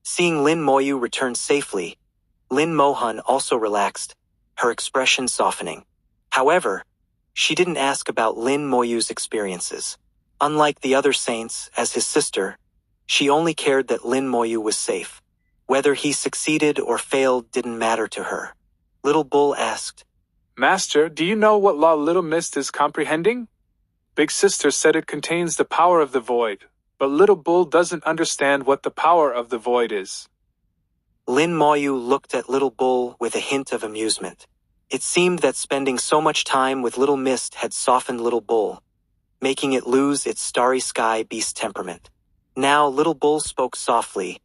Seeing Lin Moyu return safely, Lin Mohan also relaxed, her expression softening. However, she didn't ask about Lin Moyu's experiences. Unlike the other saints, as his sister, she only cared that Lin Moyu was safe. Whether he succeeded or failed didn't matter to her. Little Bull asked, Master, do you know what law Little Mist is comprehending? Big Sister said it contains the power of the void, but Little Bull doesn't understand what the power of the void is. Lin Moyu looked at Little Bull with a hint of amusement. It seemed that spending so much time with Little Mist had softened Little Bull, making it lose its starry sky beast temperament. Now Little Bull spoke softly,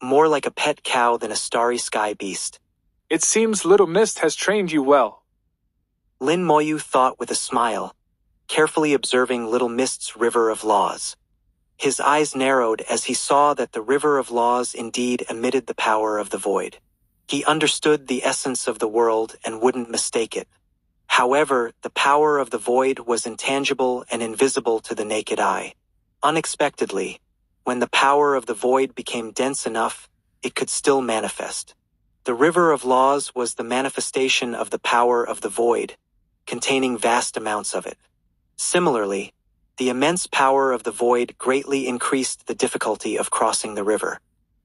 more like a pet cow than a starry sky beast. It seems Little Mist has trained you well. Lin Moyu thought with a smile, carefully observing Little Mist's river of laws. His eyes narrowed as he saw that the river of laws indeed emitted the power of the void. He understood the essence of the world and wouldn't mistake it. However, the power of the void was intangible and invisible to the naked eye. Unexpectedly, when the power of the void became dense enough, it could still manifest. The river of laws was the manifestation of the power of the void, containing vast amounts of it. Similarly, the immense power of the void greatly increased the difficulty of crossing the river.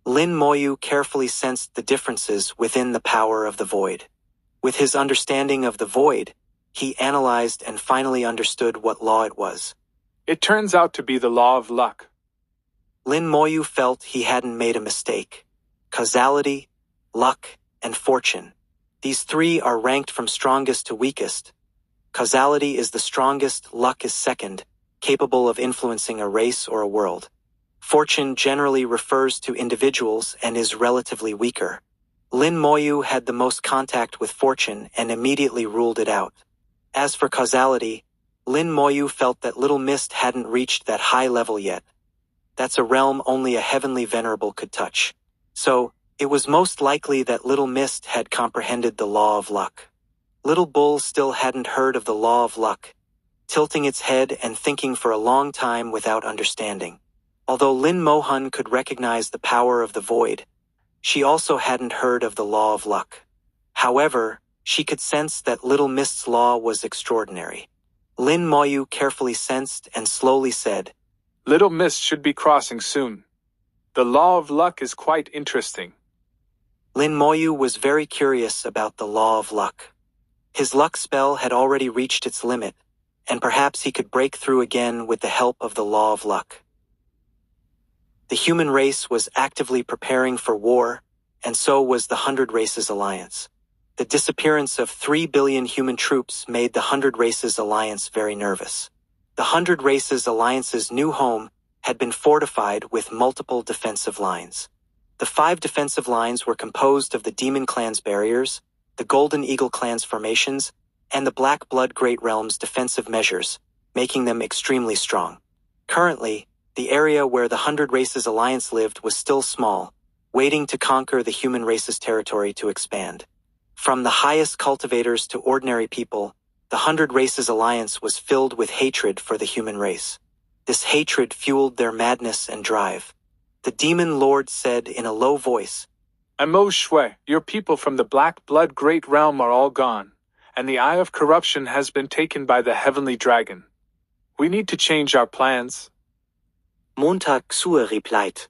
Lin Moyu carefully sensed the differences within the power of the void. With his understanding of the void, he analyzed and finally understood what law it was. It turns out to be the law of luck. Lin Moyu felt he hadn't made a mistake. Causality, luck, and fortune. These three are ranked from strongest to weakest. Causality is the strongest, luck is second, capable of influencing a race or a world. Fortune generally refers to individuals and is relatively weaker. Lin Moyu had the most contact with fortune and immediately ruled it out. As for causality, Lin Moyu felt that Little Mist hadn't reached that high level yet. That's a realm only a heavenly venerable could touch. So, it was most likely that Little Mist had comprehended the law of luck. Little Bull still hadn't heard of the law of luck, tilting its head and thinking for a long time without understanding. Although Lin Mohan could recognize the power of the void, she also hadn't heard of the law of luck. However, she could sense that Little Mist's law was extraordinary. Lin Moyu carefully sensed and slowly said, Little Mist should be crossing soon. The law of luck is quite interesting. Lin Moyu was very curious about the law of luck. His luck spell had already reached its limit, and perhaps he could break through again with the help of the law of luck. The human race was actively preparing for war, and so was the 100 Races Alliance. The disappearance of 3 billion human troops made the 100 Races Alliance very nervous. The 100 Races Alliance's new home had been fortified with multiple defensive lines. The 5 defensive lines were composed of the Demon Clan's barriers, the Golden Eagle Clan's formations, and the Black Blood Great Realm's defensive measures, making them extremely strong. Currently, the area where the 100 Races Alliance lived was still small, waiting to conquer the human race's territory to expand. From the highest cultivators to ordinary people, the 100 Races Alliance was filled with hatred for the human race. This hatred fueled their madness and drive. The Demon Lord said in a low voice, Amo Shui, your people from the Black Blood Great Realm are all gone, and the Eye of Corruption has been taken by the Heavenly Dragon. We need to change our plans. Montag Xue replied,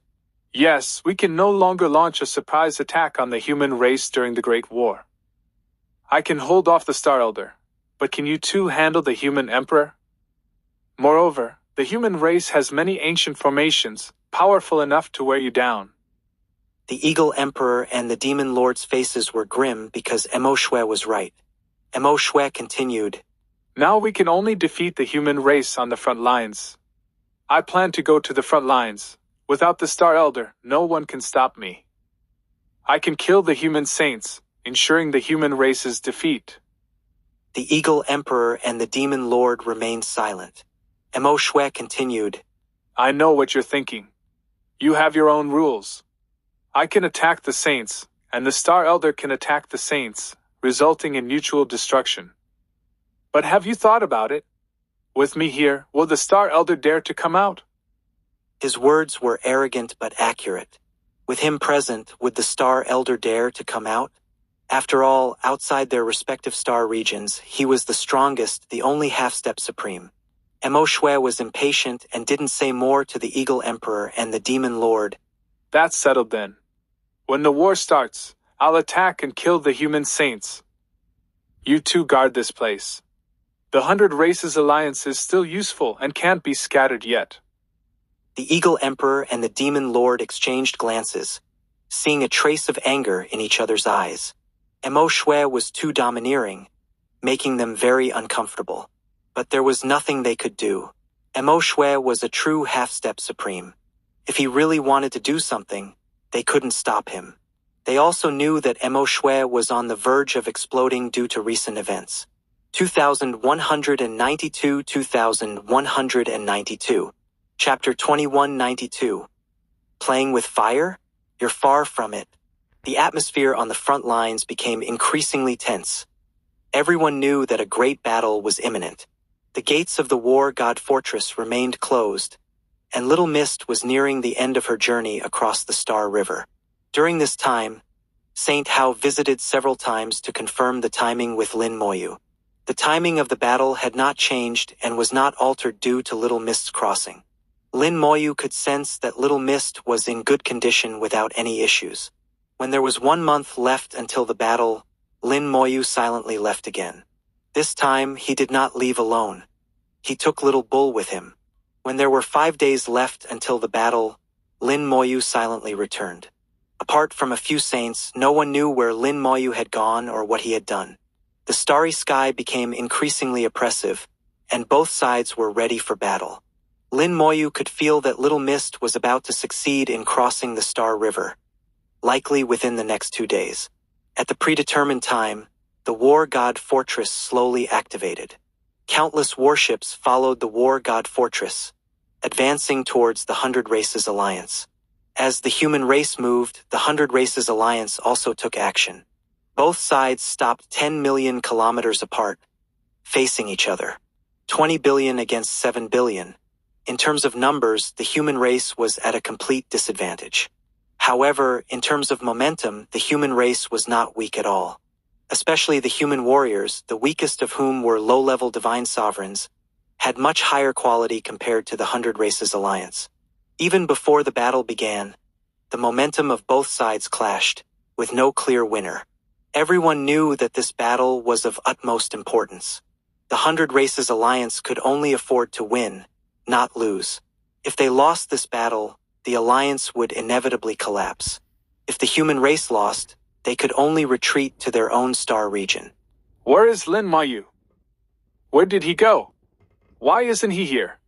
Yes, we can no longer launch a surprise attack on the human race during the Great War. I can hold off the Star Elder, but can you two handle the human Emperor? Moreover, the human race has many ancient formations, powerful enough to wear you down. The Eagle Emperor and the Demon Lord's faces were grim because Emo Shui was right. Emo Shui continued, Now we can only defeat the human race on the front lines. I plan to go to the front lines. Without the Star Elder, no one can stop me. I can kill the human saints, ensuring the human race's defeat. The Eagle Emperor and the Demon Lord remained silent. Emo Shui continued, I know what you're thinking. You have your own rules. I can attack the saints, and the Star Elder can attack the saints, resulting in mutual destruction. But have you thought about it? With me here, will the Star Elder dare to come out? His words were arrogant but accurate. With him present, would the Star Elder dare to come out? After all, outside their respective star regions, he was the strongest, the only half-step supreme. Emo Shui was impatient and didn't say more to the Eagle Emperor and the Demon Lord. That's settled then. When the war starts, I'll attack and kill the human saints. You two guard this place. The 100 Races Alliance is still useful and can't be scattered yet. The Eagle Emperor and the Demon Lord exchanged glances, seeing a trace of anger in each other's eyes. Emo Shui was too domineering, making them very uncomfortable. But there was nothing they could do. Emo Shui was a true half-step supreme. If he really wanted to do something, they couldn't stop him. They also knew that Emo Shui was on the verge of exploding due to recent events. 2192 Chapter 2192. Playing with fire? You're far from it. The atmosphere on the front lines became increasingly tense. Everyone knew that a great battle was imminent. The gates of the War God Fortress remained closed, and Little Mist was nearing the end of her journey across the Star River. During this time, Saint Hao visited several times to confirm the timing with Lin Moyu. The timing of the battle had not changed and was not altered due to Little Mist's crossing. Lin Moyu could sense that Little Mist was in good condition without any issues. When there was 1 month left until the battle, Lin Moyu silently left again. This time, he did not leave alone. He took Little Bull with him. When there were 5 days left until the battle, Lin Moyu silently returned. Apart from a few saints, no one knew where Lin Moyu had gone or what he had done. The starry sky became increasingly oppressive, and both sides were ready for battle. Lin Moyu could feel that Little Mist was about to succeed in crossing the Star River, likely within the next 2 days. At the predetermined time, the War God Fortress slowly activated. Countless warships followed the War God Fortress, advancing towards the 100 Races Alliance. As the human race moved, the 100 Races Alliance also took action. Both sides stopped 10 million kilometers apart, facing each other. 20 billion against 7 billion. In terms of numbers, the human race was at a complete disadvantage. However, in terms of momentum, the human race was not weak at all. Especially the human warriors, the weakest of whom were low-level divine sovereigns, had much higher quality compared to the 100 Races Alliance. Even before the battle began, the momentum of both sides clashed, with no clear winner. Everyone knew that this battle was of utmost importance. The 100 Races Alliance could only afford to win, not lose. If they lost this battle, the alliance would inevitably collapse. If the human race lost, they could only retreat to their own star region. Where is Lin Moyu? Where did he go? Why isn't he here?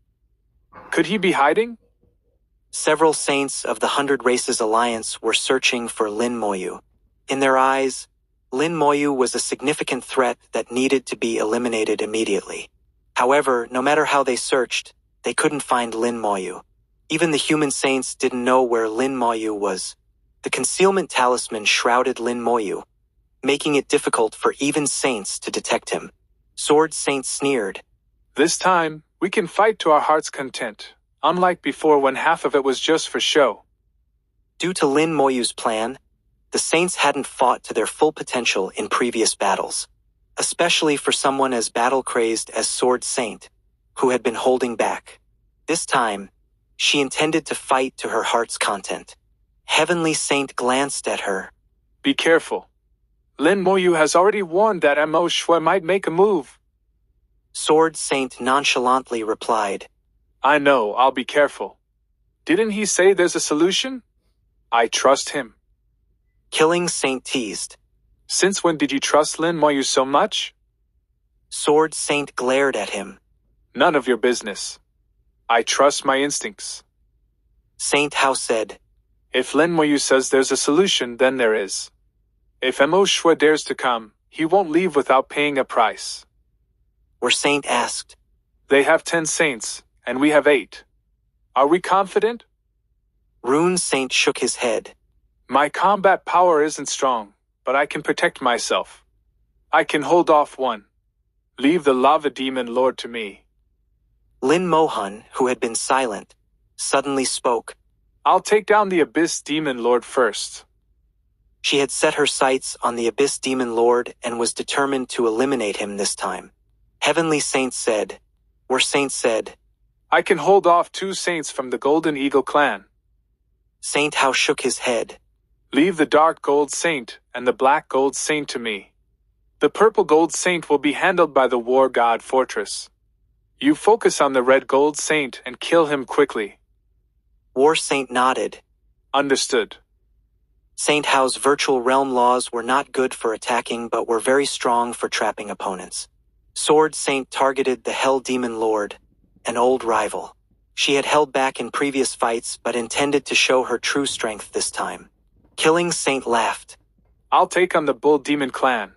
Could he be hiding? Several saints of the 100 Races Alliance were searching for Lin Moyu. In their eyes, Lin Moyu was a significant threat that needed to be eliminated immediately. However, no matter how they searched, they couldn't find Lin Moyu. Even the human saints didn't know where Lin Moyu was. The concealment talisman shrouded Lin Moyu, making it difficult for even saints to detect him. Sword Saint sneered. This time, we can fight to our heart's content, unlike before when half of it was just for show. Due to Lin Moyu's plan, the saints hadn't fought to their full potential in previous battles, especially for someone as battle-crazed as Sword Saint, who had been holding back. This time, she intended to fight to her heart's content. Heavenly Saint glanced at her. Be careful. Lin Moyu has already warned that Mo Shui might make a move. Sword Saint nonchalantly replied. I know, I'll be careful. Didn't he say there's a solution? I trust him. Killing Saint teased. Since when did you trust Lin Moyu so much? Sword Saint glared at him. None of your business. I trust my instincts. Saint Hao said. If Lin Moyu says there's a solution, then there is. If Mo Shui dares to come, he won't leave without paying a price. Where Saint asked. They have 10 saints, and we have 8. Are we confident? Rune Saint shook his head. My combat power isn't strong, but I can protect myself. I can hold off one. Leave the lava demon lord to me. Lin Mohan, who had been silent, suddenly spoke. I'll take down the abyss demon lord first. She had set her sights on the abyss demon lord and was determined to eliminate him this time. Heavenly Saint said. Where Saint said. I can hold off 2 saints from the Golden Eagle clan. Saint Hao shook his head. Leave the dark gold saint and the black gold saint to me. The purple gold saint will be handled by the war god fortress. You focus on the red gold saint and kill him quickly. War Saint nodded. Understood. Saint Hao's virtual realm laws were not good for attacking but were very strong for trapping opponents. Sword Saint targeted the Hell Demon Lord, an old rival. She had held back in previous fights but intended to show her true strength this time. Killing Saint laughed. I'll take on the Bull Demon clan.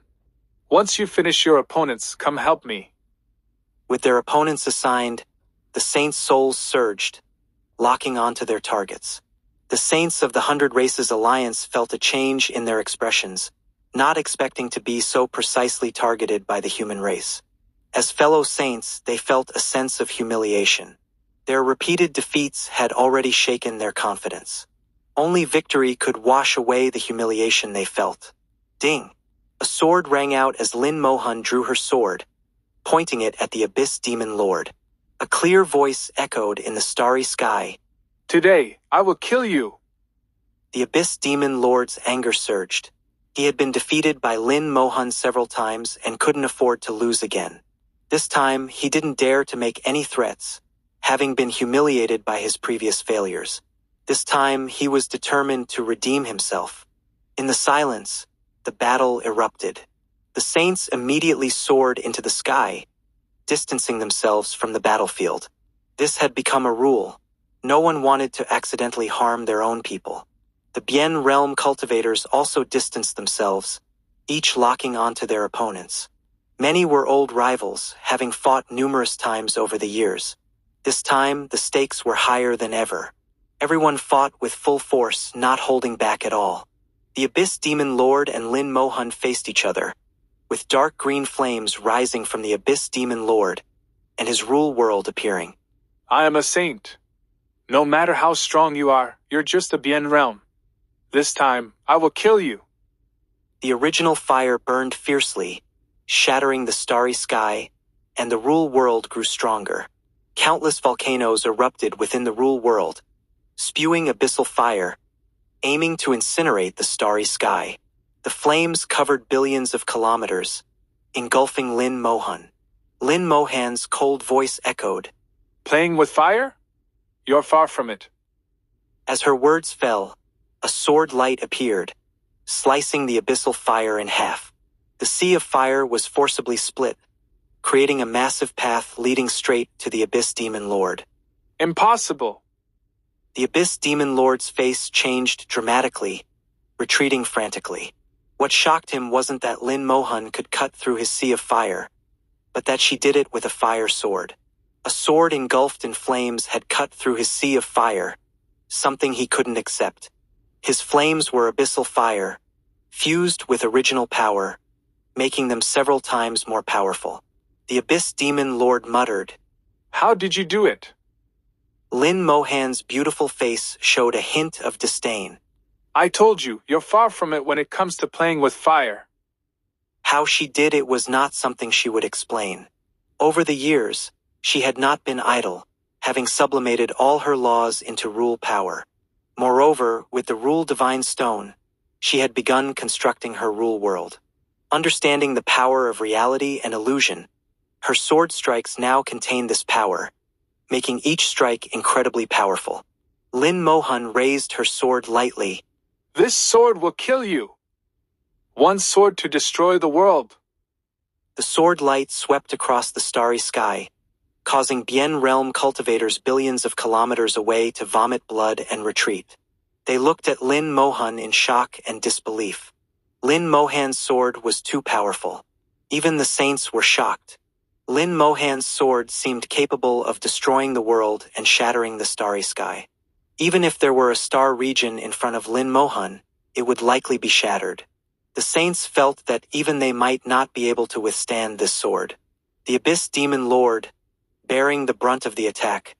Once you finish your opponents, come help me. With their opponents assigned, the Saints' souls surged, locking onto their targets. The Saints of the 100 Races Alliance felt a change in their expressions, not expecting to be so precisely targeted by the human race. As fellow Saints, they felt a sense of humiliation. Their repeated defeats had already shaken their confidence. Only victory could wash away the humiliation they felt. Ding! A sword rang out as Lin Mohan drew her sword, pointing it at the Abyss Demon Lord. A clear voice echoed in the starry sky. Today, I will kill you! The Abyss Demon Lord's anger surged. He had been defeated by Lin Mohan several times and couldn't afford to lose again. This time, he didn't dare to make any threats, having been humiliated by his previous failures. This time, he was determined to redeem himself. In the silence, the battle erupted. The Saints immediately soared into the sky, distancing themselves from the battlefield. This had become a rule. No one wanted to accidentally harm their own people. The Bien Realm cultivators also distanced themselves, each locking onto their opponents. Many were old rivals, having fought numerous times over the years. This time, the stakes were higher than ever. Everyone fought with full force, not holding back at all. The Abyss Demon Lord and Lin Mohan faced each other, with dark green flames rising from the Abyss Demon Lord, and his rule world appearing. I am a saint. No matter how strong you are, you're just a Bien Realm. This time, I will kill you. The original fire burned fiercely, shattering the starry sky, and the rule world grew stronger. Countless volcanoes erupted within the rule world, spewing abyssal fire, aiming to incinerate the starry sky. The flames covered billions of kilometers, engulfing Lin Mohan. Lin Mohan's cold voice echoed. Playing with fire? You're far from it. As her words fell, a sword light appeared, slicing the abyssal fire in half. The sea of fire was forcibly split, creating a massive path leading straight to the Abyss Demon Lord. Impossible! The Abyss Demon Lord's face changed dramatically, retreating frantically. What shocked him wasn't that Lin Mohan could cut through his sea of fire, but that she did it with a fire sword. A sword engulfed in flames had cut through his sea of fire, something he couldn't accept. His flames were abyssal fire, fused with original power, making them several times more powerful. The Abyss Demon Lord muttered. How did you do it? Lin Mohan's beautiful face showed a hint of disdain. I told you, you're far from it when it comes to playing with fire. How she did it was not something she would explain. Over the years, she had not been idle, having sublimated all her laws into rule power. Moreover, with the Rule Divine Stone, she had begun constructing her rule world. Understanding the power of reality and illusion, her sword strikes now contained this power, making each strike incredibly powerful. Lin Moyu raised her sword lightly. This sword will kill you. One sword to destroy the world. The sword light swept across the starry sky, causing Bien realm cultivators billions of kilometers away to vomit blood and retreat. They looked at Lin Moyu in shock and disbelief. Lin Mohan's sword was too powerful. Even the saints were shocked. Lin Mohan's sword seemed capable of destroying the world and shattering the starry sky. Even if there were a star region in front of Lin Moyu, it would likely be shattered. The saints felt that even they might not be able to withstand this sword. The Abyss Demon Lord, bearing the brunt of the attack,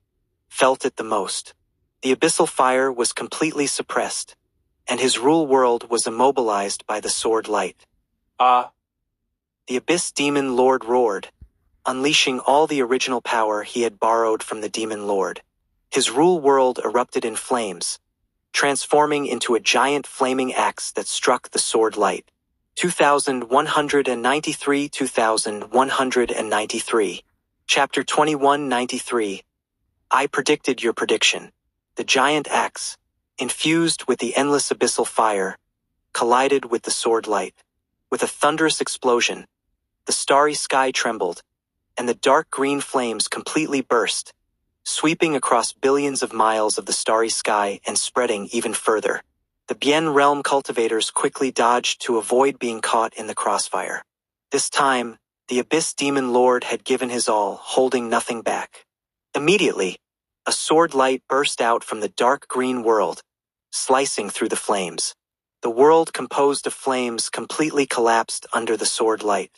felt it the most. The abyssal fire was completely suppressed, and his rule world was immobilized by the sword light. The Abyss Demon Lord roared, unleashing all the original power he had borrowed from the Demon Lord. His rule world erupted in flames, transforming into a giant flaming axe that struck the sword light. 2193 2193. Chapter 2193. I predicted your prediction. The giant axe, infused with the endless abyssal fire, collided with the sword light. With a thunderous explosion, the starry sky trembled, and the dark green flames completely burst, sweeping across billions of miles of the starry sky and spreading even further. The Bien realm cultivators quickly dodged to avoid being caught in the crossfire. This time, the Abyss Demon Lord had given his all, holding nothing back. Immediately, a sword light burst out from the dark green world, slicing through the flames. The world composed of flames completely collapsed under the sword light.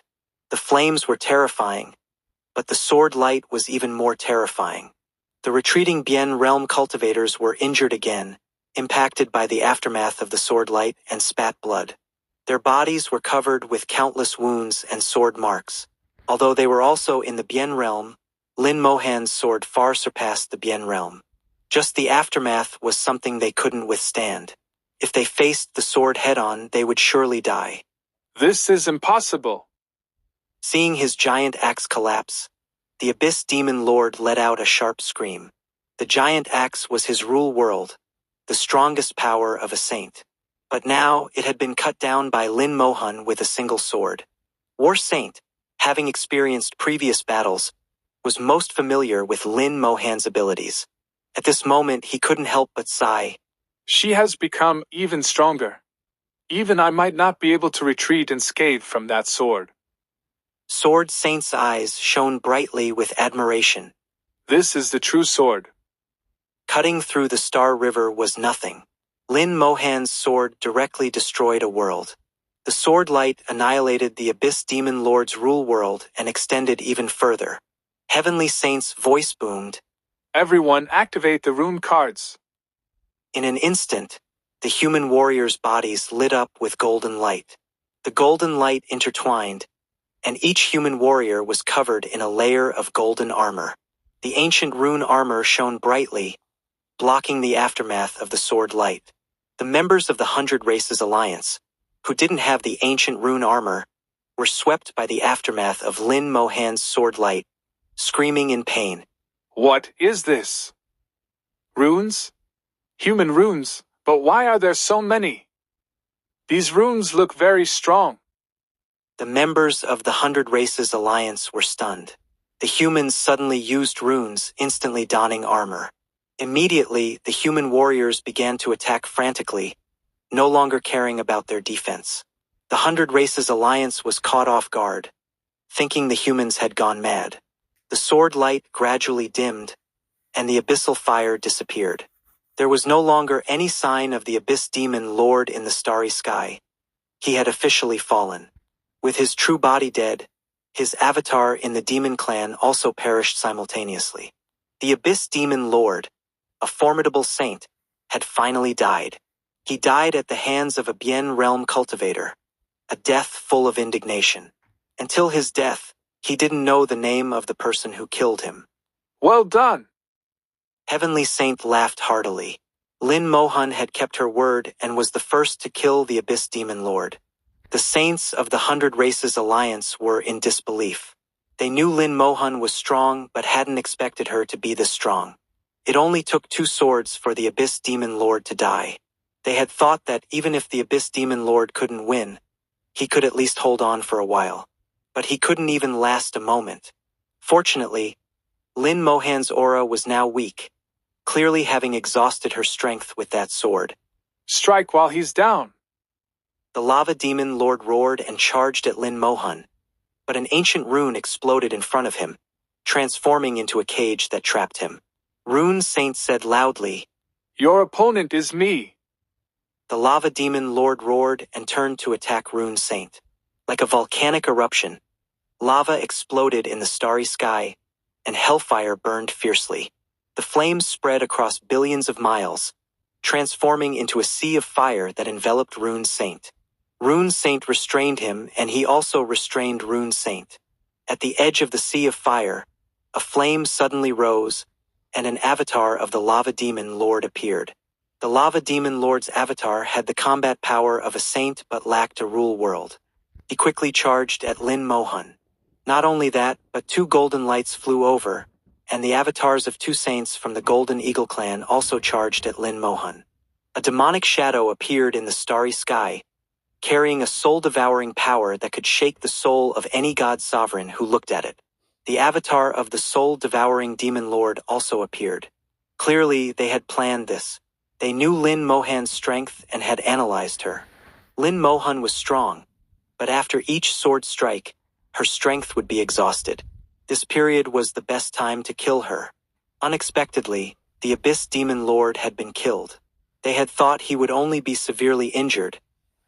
The flames were terrifying, but the sword light was even more terrifying. The retreating Bien realm cultivators were injured again, impacted by the aftermath of the sword light, and spat blood. Their bodies were covered with countless wounds and sword marks. Although they were also in the Bien realm, Lin Mohan's sword far surpassed the Bien realm. Just the aftermath was something they couldn't withstand. If they faced the sword head-on, they would surely die. This is impossible. Seeing his giant axe collapse, the Abyss Demon Lord let out a sharp scream. The giant axe was his rule world, the strongest power of a saint. But now it had been cut down by Lin Moyu with a single sword. War Saint, having experienced previous battles, was most familiar with Lin Mohan's abilities. At this moment he couldn't help but sigh. She has become even stronger. Even I might not be able to retreat unscathed from that sword. Sword Saint's eyes shone brightly with admiration. This is the true sword. Cutting through the Star River was nothing. Lin Mohan's sword directly destroyed a world. The sword light annihilated the Abyss Demon Lord's rule world and extended even further. Heavenly Saint's voice boomed. Everyone activate the rune cards. In an instant, the human warriors' bodies lit up with golden light. The golden light intertwined, and each human warrior was covered in a layer of golden armor. The ancient rune armor shone brightly, blocking the aftermath of the sword light. The members of the 100 Races Alliance, who didn't have the ancient rune armor, were swept by the aftermath of Lin Mohan's sword light, screaming in pain. What is this? Runes? Human runes, but why are there so many? These runes look very strong. The members of the 100 Races Alliance were stunned. The humans suddenly used runes, instantly donning armor. Immediately, the human warriors began to attack frantically, no longer caring about their defense. The 100 Races Alliance was caught off guard, thinking the humans had gone mad. The sword light gradually dimmed, and the abyssal fire disappeared. There was no longer any sign of the Abyss Demon Lord in the starry sky. He had officially fallen. With his true body dead, his avatar in the demon clan also perished simultaneously. The Abyss Demon Lord, a formidable saint, had finally died. He died at the hands of a Bien realm cultivator, a death full of indignation. Until his death, he didn't know the name of the person who killed him. Well done. Heavenly Saint laughed heartily. Lin Moyu had kept her word and was the first to kill the Abyss Demon Lord. The saints of the 100 Races Alliance were in disbelief. They knew Lin Moyu was strong but hadn't expected her to be this strong. It only took 2 swords for the Abyss Demon Lord to die. They had thought that even if the Abyss Demon Lord couldn't win, he could at least hold on for a while. But he couldn't even last a moment. Fortunately, Lin Mohan's aura was now weak, clearly having exhausted her strength with that sword. Strike while he's down. The Lava Demon Lord roared and charged at Lin Moyu, but an ancient rune exploded in front of him, transforming into a cage that trapped him. Rune Saint said loudly, Your opponent is me. The Lava Demon Lord roared and turned to attack Rune Saint. Like a volcanic eruption, lava exploded in the starry sky, and hellfire burned fiercely. The flames spread across billions of miles, transforming into a sea of fire that enveloped Rune Saint. Rune Saint restrained him, and he also restrained Rune Saint. At the edge of the sea of fire, a flame suddenly rose, and an avatar of the Lava Demon Lord appeared. The Lava Demon Lord's avatar had the combat power of a saint but lacked a rule world. He quickly charged at Lin Moyu. Not only that, but 2 golden lights flew over, and the avatars of 2 saints from the Golden Eagle clan also charged at Lin Moyu. A demonic shadow appeared in the starry sky, carrying a soul-devouring power that could shake the soul of any god sovereign who looked at it. The avatar of the soul-devouring demon lord also appeared. Clearly, they had planned this. They knew Lin Mohan's strength and had analyzed her. Lin Moyu was strong, but after each sword strike, her strength would be exhausted. This period was the best time to kill her. Unexpectedly, the Abyss Demon Lord had been killed. They had thought he would only be severely injured,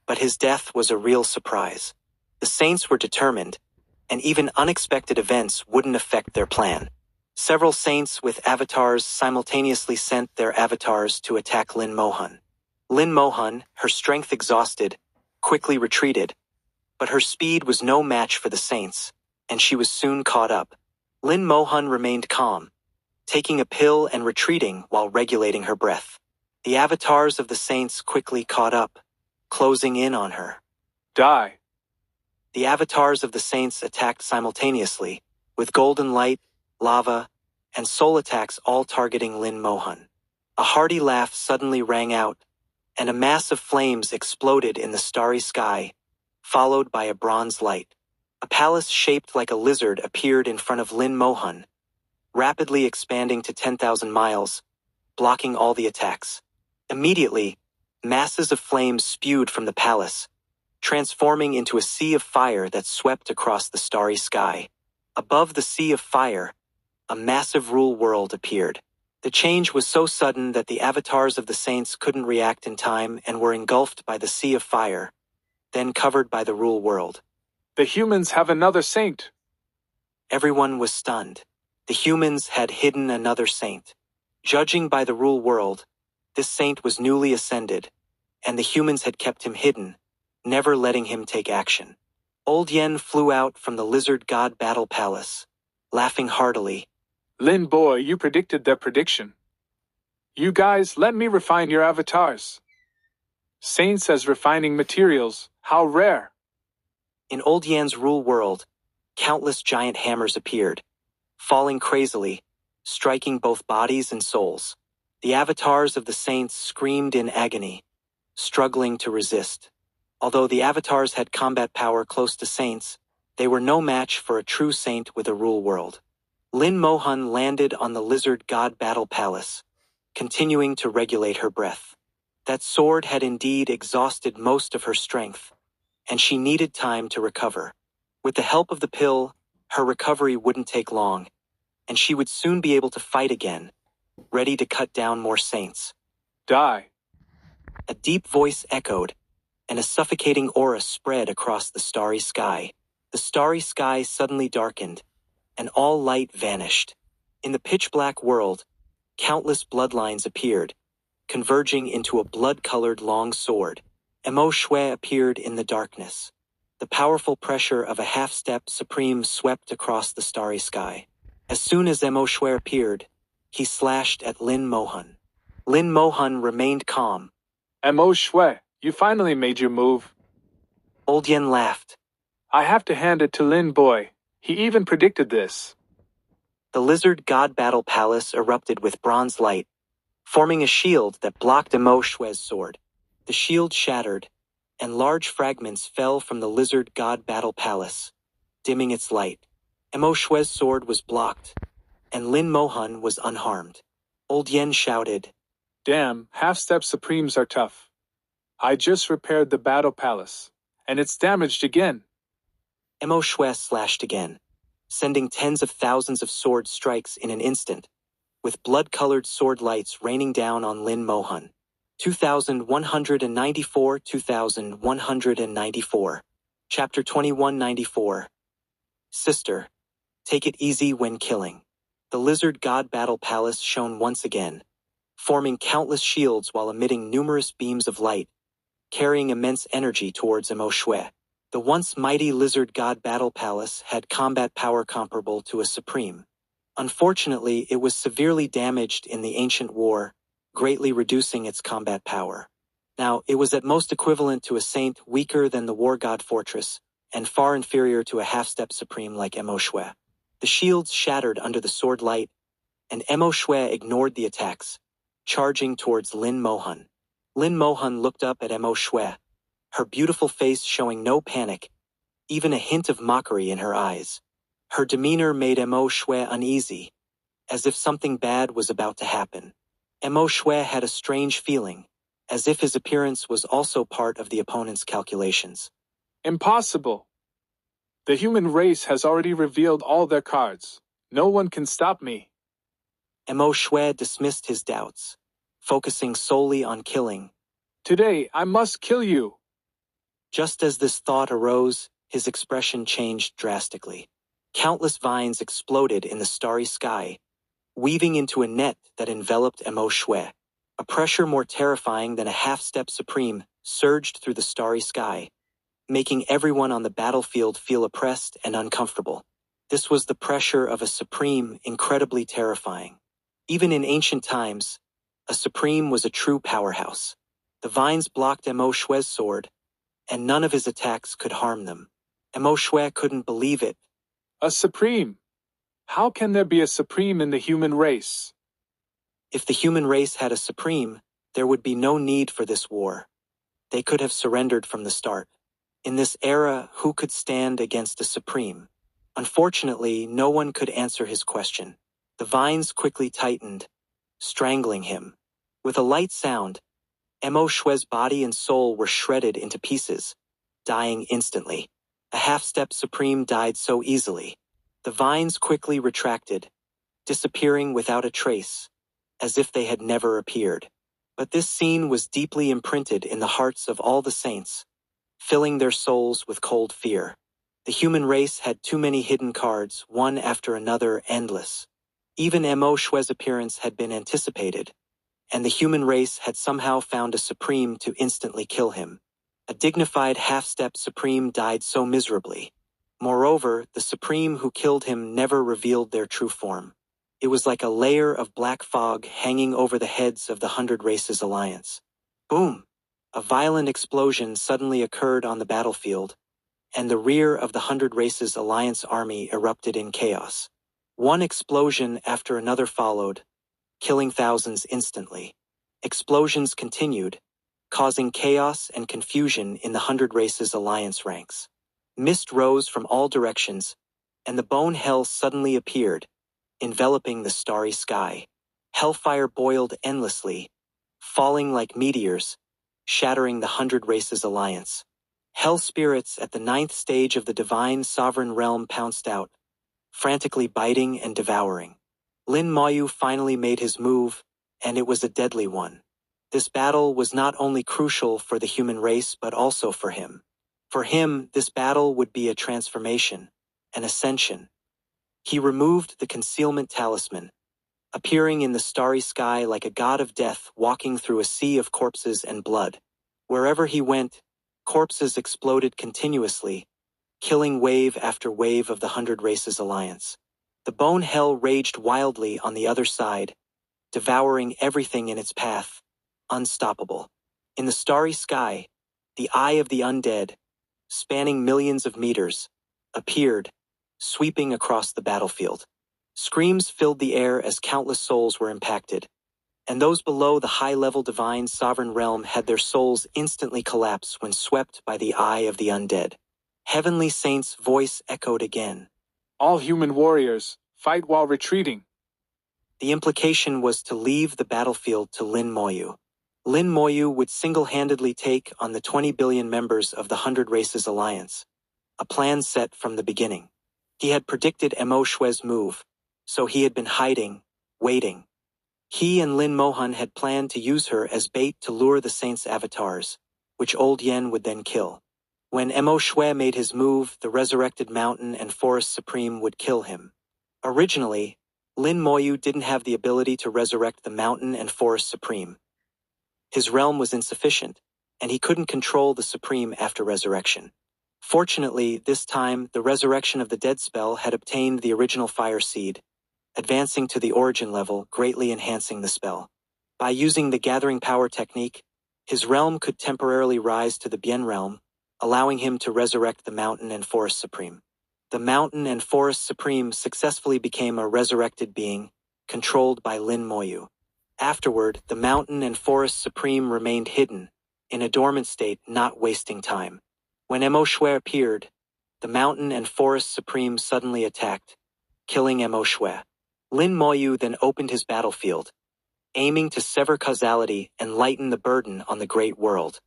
but his death was a real surprise. The saints were determined, and even unexpected events wouldn't affect their plan. Several saints with avatars simultaneously sent their avatars to attack Lin Moyu. Lin Moyu, her strength exhausted, quickly retreated, but her speed was no match for the saints, and she was soon caught up. Lin Moyu remained calm, taking a pill and retreating while regulating her breath. The avatars of the saints quickly caught up, closing in on her. Die. The avatars of the saints attacked simultaneously, with golden light, lava, and soul attacks all targeting Lin Moyu. A hearty laugh suddenly rang out, and a mass of flames exploded in the starry sky, followed by a bronze light. A palace shaped like a lizard appeared in front of Lin Moyu, rapidly expanding to 10,000 miles, blocking all the attacks. Immediately, masses of flames spewed from the palace, transforming into a sea of fire that swept across the starry sky. Above the sea of fire, a massive rule world appeared. The change was so sudden that the avatars of the saints couldn't react in time and were engulfed by the sea of fire, then covered by the rule world. The humans have another saint. Everyone was stunned. The humans had hidden another saint. Judging by the rule world, this saint was newly ascended, and the humans had kept him hidden, never letting him take action. Old Yen flew out from the lizard god battle palace, laughing heartily. Lin boy, you predicted their prediction. You guys, let me refine your avatars. Saints as refining materials, how rare. In Old Yan's rule world, countless giant hammers appeared, falling crazily, striking both bodies and souls. The avatars of the saints screamed in agony, struggling to resist. Although the avatars had combat power close to saints, they were no match for a true saint with a rule world. Lin Moyu landed on the lizard god battle palace, continuing to regulate her breath. That sword had indeed exhausted most of her strength, and she needed time to recover. With the help of the pill, her recovery wouldn't take long, and she would soon be able to fight again, ready to cut down more saints. Die. A deep voice echoed, and a suffocating aura spread across the starry sky. The starry sky suddenly darkened, and all light vanished. In the pitch-black world, countless bloodlines appeared, converging into a blood-colored long sword. Emo Shui appeared in the darkness. The powerful pressure of a half-step supreme swept across the starry sky. As soon as Emo Shui appeared, he slashed at Lin Moyu. Lin Moyu remained calm. Mo Shui, you finally made your move. Old Yen laughed. I have to hand it to Lin Boy. He even predicted this. The lizard god battle palace erupted with bronze light, forming a shield that blocked Mo Shui's sword. The shield shattered, and large fragments fell from the lizard god battle palace, dimming its light. Mo Shui's sword was blocked, and Lin Moyu was unharmed. Old Yen shouted, Damn, half-step supremes are tough. I just repaired the battle palace, and it's damaged again. Mo Shui slashed again, sending tens of thousands of sword strikes in an instant, with blood-colored sword lights raining down on Lin Moyu. 2194 2194. Chapter 2194. Sister, take it easy when killing. The lizard god battle palace shone once again, forming countless shields while emitting numerous beams of light, carrying immense energy towards Mo Shui. The once mighty lizard god battle palace had combat power comparable to a supreme. Unfortunately, it was severely damaged in the ancient war, greatly reducing its combat power. Now, it was at most equivalent to a saint, weaker than the war god fortress, and far inferior to a half-step supreme like Mo Shui. The shields shattered under the sword light, and Mo Shui ignored the attacks, charging towards Lin Moyu. Lin Moyu looked up at Mo Shui, her beautiful face showing no panic, even a hint of mockery in her eyes. Her demeanor made Mo Shui uneasy, as if something bad was about to happen. Mo Shui had a strange feeling, as if his appearance was also part of the opponent's calculations. Impossible. The human race has already revealed all their cards. No one can stop me. Mo Shui dismissed his doubts, focusing solely on killing. Today, I must kill you. Just as this thought arose, his expression changed drastically. Countless vines exploded in the starry sky, weaving into a net that enveloped Mo Shui. A pressure more terrifying than a half-step supreme surged through the starry sky, making everyone on the battlefield feel oppressed and uncomfortable. This was the pressure of a supreme, incredibly terrifying. Even in ancient times, a supreme was a true powerhouse. The vines blocked Mo Shui's sword, and none of his attacks could harm them. Mo Shui couldn't believe it. A supreme? How can there be a supreme in the human race? If the human race had a supreme, there would be no need for this war. They could have surrendered from the start. In this era, who could stand against a supreme? Unfortunately, no one could answer his question. The vines quickly tightened, strangling him. With a light sound, Mo Shui's body and soul were shredded into pieces, dying instantly. A half-step supreme died so easily. The vines quickly retracted, disappearing without a trace, as if they had never appeared. But this scene was deeply imprinted in the hearts of all the saints, filling their souls with cold fear. The human race had too many hidden cards, one after another, endless. Even Mo Shui's appearance had been anticipated, and the human race had somehow found a supreme to instantly kill him. A dignified half-step supreme died so miserably. Moreover, the supreme who killed him never revealed their true form. It was like a layer of black fog hanging over the heads of the 100 Races Alliance. Boom! A violent explosion suddenly occurred on the battlefield, and the rear of the 100 Races Alliance army erupted in chaos. One explosion after another followed, killing thousands instantly. Explosions continued, causing chaos and confusion in the 100 Races Alliance ranks. Mist rose from all directions, and the bone hell suddenly appeared, enveloping the starry sky. Hellfire boiled endlessly, falling like meteors, shattering the 100 Races Alliance. Hell spirits at the 9th stage of the divine sovereign realm pounced out, frantically biting and devouring. Lin Moyu finally made his move, and it was a deadly one. This battle was not only crucial for the human race but also for him. For him, this battle would be a transformation, an ascension. He removed the concealment talisman, appearing in the starry sky like a god of death walking through a sea of corpses and blood. Wherever he went, corpses exploded continuously, killing wave after wave of the 100 Races Alliance. The bone hell raged wildly on the other side, devouring everything in its path, unstoppable. In the starry sky, the eye of the undead, spanning millions of meters, appeared, sweeping across the battlefield. Screams filled the air as countless souls were impacted, and those below the high-level divine sovereign realm had their souls instantly collapse when swept by the eye of the undead. Heavenly Saint's voice echoed again. All human warriors, fight while retreating. The implication was to leave the battlefield to Lin Moyu. Lin Moyu would single-handedly take on the 20 billion members of the 100 Races Alliance, a plan set from the beginning. He had predicted Mo Shue's move, so he had been hiding, waiting. He and Lin Mohan had planned to use her as bait to lure the Saints' avatars, which Old Yen would then kill. When Mo Shue made his move, the resurrected Mountain and Forest Supreme would kill him. Originally, Lin Moyu didn't have the ability to resurrect the Mountain and Forest Supreme. His realm was insufficient, and he couldn't control the Supreme after resurrection. Fortunately, this time, the resurrection of the dead spell had obtained the original fire seed, advancing to the origin level, greatly enhancing the spell. By using the gathering power technique, his realm could temporarily rise to the Bien realm, allowing him to resurrect the Mountain and Forest Supreme. The Mountain and Forest Supreme successfully became a resurrected being, controlled by Lin Moyu. Afterward, the Mountain and Forest Supreme remained hidden, in a dormant state, not wasting time. When Mo Shue appeared, the Mountain and Forest Supreme suddenly attacked, killing Mo Shue. Lin Moyu then opened his battlefield, aiming to sever causality and lighten the burden on the great world.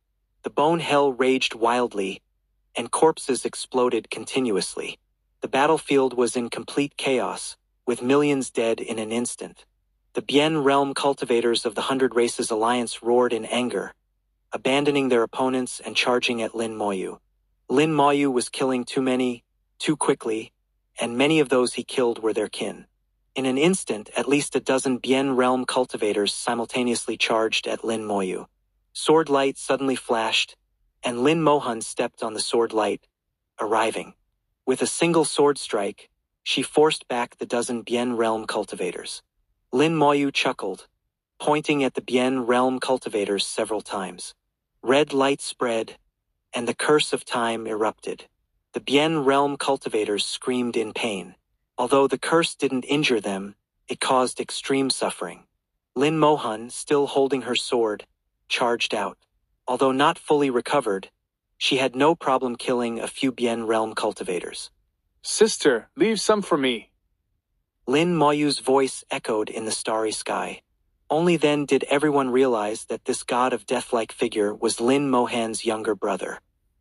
The bone hell raged wildly, and corpses exploded continuously. The battlefield was in complete chaos, with millions dead in an instant. The Bien realm cultivators of the 100 Races Alliance roared in anger, abandoning their opponents and charging at Lin Moyu. Lin Moyu was killing too many, too quickly, and many of those he killed were their kin. In an instant, at least a dozen Bien realm cultivators simultaneously charged at Lin Moyu. Sword light suddenly flashed, and Lin Mohan stepped on the sword light, arriving. With a single sword strike, she forced back the dozen Bien realm cultivators. Lin Moyu chuckled, pointing at the Bien realm cultivators several times. Red light spread, and the curse of time erupted. The Bien realm cultivators screamed in pain. Although the curse didn't injure them, it caused extreme suffering. Lin Mohan, still holding her sword, charged out. Although not fully recovered, she had no problem killing a few Bien realm cultivators. Sister, leave some for me. Lin Moyu's voice echoed in the starry sky. Only then did everyone realize that this god of death-like figure was Lin Mohan's younger brother.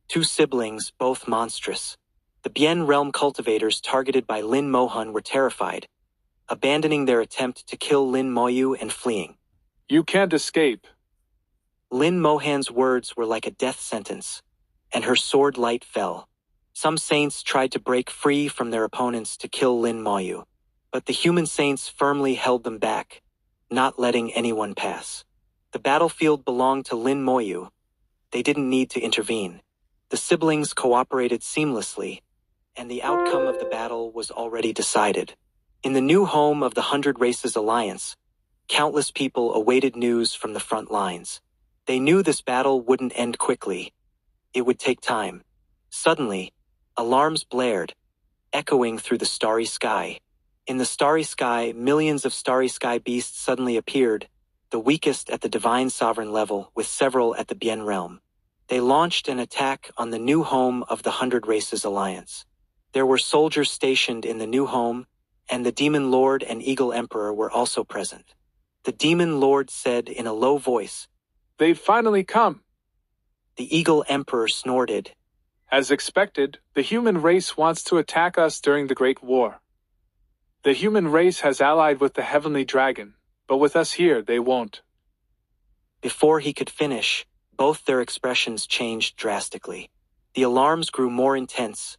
Two siblings, both monstrous. The Bien realm cultivators targeted by Lin Mohan were terrified, abandoning their attempt to kill Lin Moyu and fleeing. You can't escape. Lin Mohan's words were like a death sentence, and her sword light fell. Some saints tried to break free from their opponents to kill Lin Moyu, but the human saints firmly held them back, not letting anyone pass. The battlefield belonged to Lin Moyu. They didn't need to intervene. The siblings cooperated seamlessly, and the outcome of the battle was already decided. In the new home of the 100 Races Alliance, countless people awaited news from the front lines. They knew this battle wouldn't end quickly. It would take time. Suddenly, alarms blared, echoing through the starry sky. In the starry sky, millions of starry sky beasts suddenly appeared, the weakest at the divine sovereign level, with several at the Bien realm. They launched an attack on the new home of the 100 Races Alliance. There were soldiers stationed in the new home, and the Demon Lord and Eagle Emperor were also present. The Demon Lord said in a low voice, "They've finally come." The Eagle Emperor snorted. As expected, the human race wants to attack us during the Great War. The human race has allied with the Heavenly Dragon, but with us here they won't. Before he could finish, both their expressions changed drastically. The alarms grew more intense,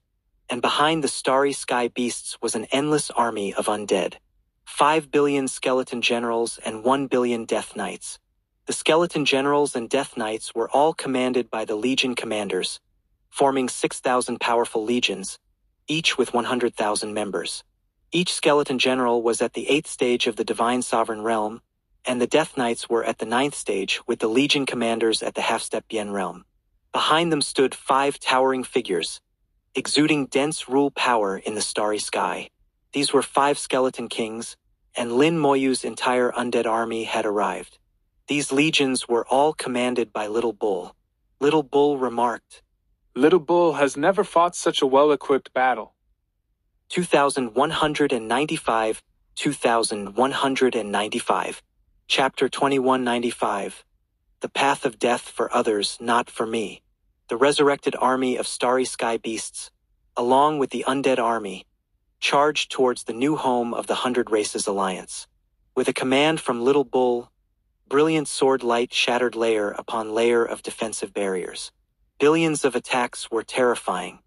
and behind the starry sky beasts was an endless army of undead. 5 billion skeleton generals and 1 billion death knights. The skeleton generals and death knights were all commanded by the legion commanders, forming 6,000 powerful legions, each with 100,000 members. Each skeleton general was at the 8th stage of the divine sovereign realm, and the Death Knights were at the 9th stage with the Legion commanders at the half-step Bien realm. Behind them stood 5 towering figures, exuding dense rule power in the starry sky. These were 5 skeleton kings, and Lin Moyu's entire undead army had arrived. These legions were all commanded by Little Bull. Little Bull remarked, Little Bull has never fought such a well-equipped battle. 2195, 2195. Chapter 2195. The Path of Death for Others, Not for Me. The resurrected army of starry sky beasts, along with the undead army, charged towards the new home of the 100 Races Alliance. With a command from Little Bull, brilliant sword light shattered layer upon layer of defensive barriers. Billions of attacks were terrifying.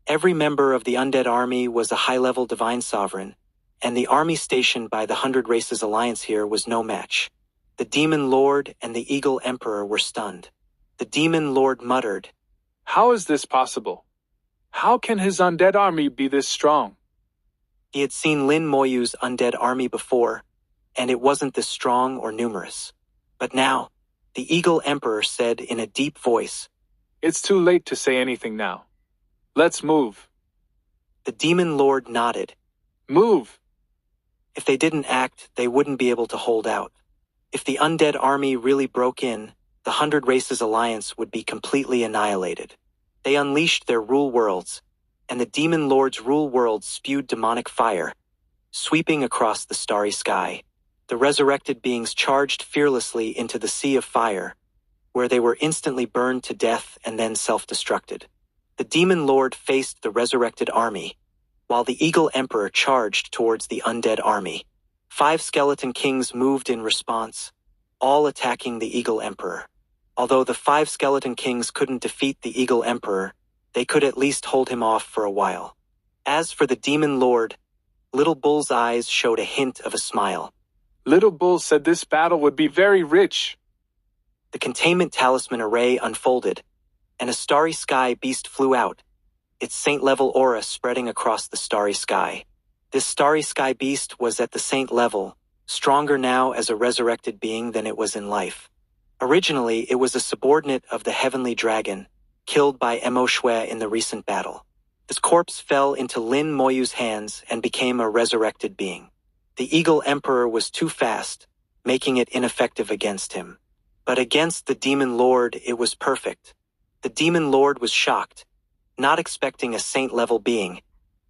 Every member of the undead army was a high-level divine sovereign, and the army stationed by the 100 Races Alliance here was no match. The Demon Lord and the Eagle Emperor were stunned. The Demon Lord muttered, How is this possible? How can his undead army be this strong? He had seen Lin Moyu's undead army before, and it wasn't this strong or numerous. But now, the Eagle Emperor said in a deep voice, It's too late to say anything now. Let's move. The Demon Lord nodded. Move! If they didn't act, they wouldn't be able to hold out. If the undead army really broke in, the 100 Races Alliance would be completely annihilated. They unleashed their rule worlds, and the Demon Lord's rule world spewed demonic fire, sweeping across the starry sky. The resurrected beings charged fearlessly into the sea of fire, where they were instantly burned to death and then self-destructed. The Demon Lord faced the resurrected army, while the Eagle Emperor charged towards the undead army. 5 skeleton kings moved in response, all attacking the Eagle Emperor. Although the 5 skeleton kings couldn't defeat the Eagle Emperor, they could at least hold him off for a while. As for the Demon Lord, Little Bull's eyes showed a hint of a smile. Little Bull said this battle would be very rich. The containment talisman array unfolded, and a starry sky beast flew out, its saint-level aura spreading across the starry sky. This starry sky beast was at the saint level, stronger now as a resurrected being than it was in life. Originally, it was a subordinate of the heavenly dragon, killed by Mo Shui in the recent battle. His corpse fell into Lin Moyu's hands and became a resurrected being. The Eagle Emperor was too fast, making it ineffective against him. But against the Demon Lord, it was perfect. The Demon Lord was shocked, not expecting a saint-level being,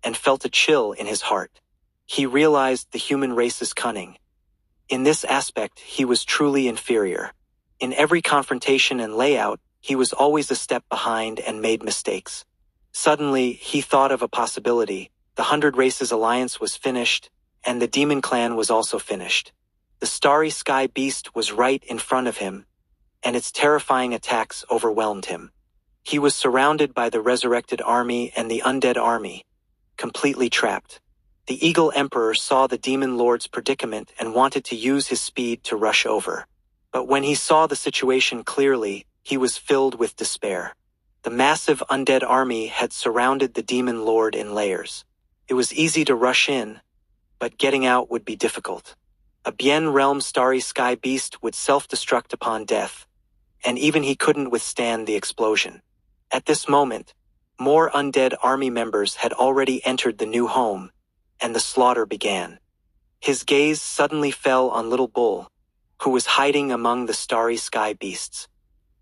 and felt a chill in his heart. He realized the human race's cunning. In this aspect, he was truly inferior. In every confrontation and layout, he was always a step behind and made mistakes. Suddenly, he thought of a possibility. The 100 Races Alliance was finished, and the Demon Clan was also finished. The starry sky beast was right in front of him, and its terrifying attacks overwhelmed him. He was surrounded by the resurrected army and the undead army, completely trapped. The Eagle Emperor saw the Demon Lord's predicament and wanted to use his speed to rush over. But when he saw the situation clearly, he was filled with despair. The massive undead army had surrounded the Demon Lord in layers. It was easy to rush in, but getting out would be difficult. A Bien realm starry sky beast would self-destruct upon death, and even he couldn't withstand the explosion. At this moment, more undead army members had already entered the new home, and the slaughter began. His gaze suddenly fell on Little Bull, who was hiding among the starry sky beasts.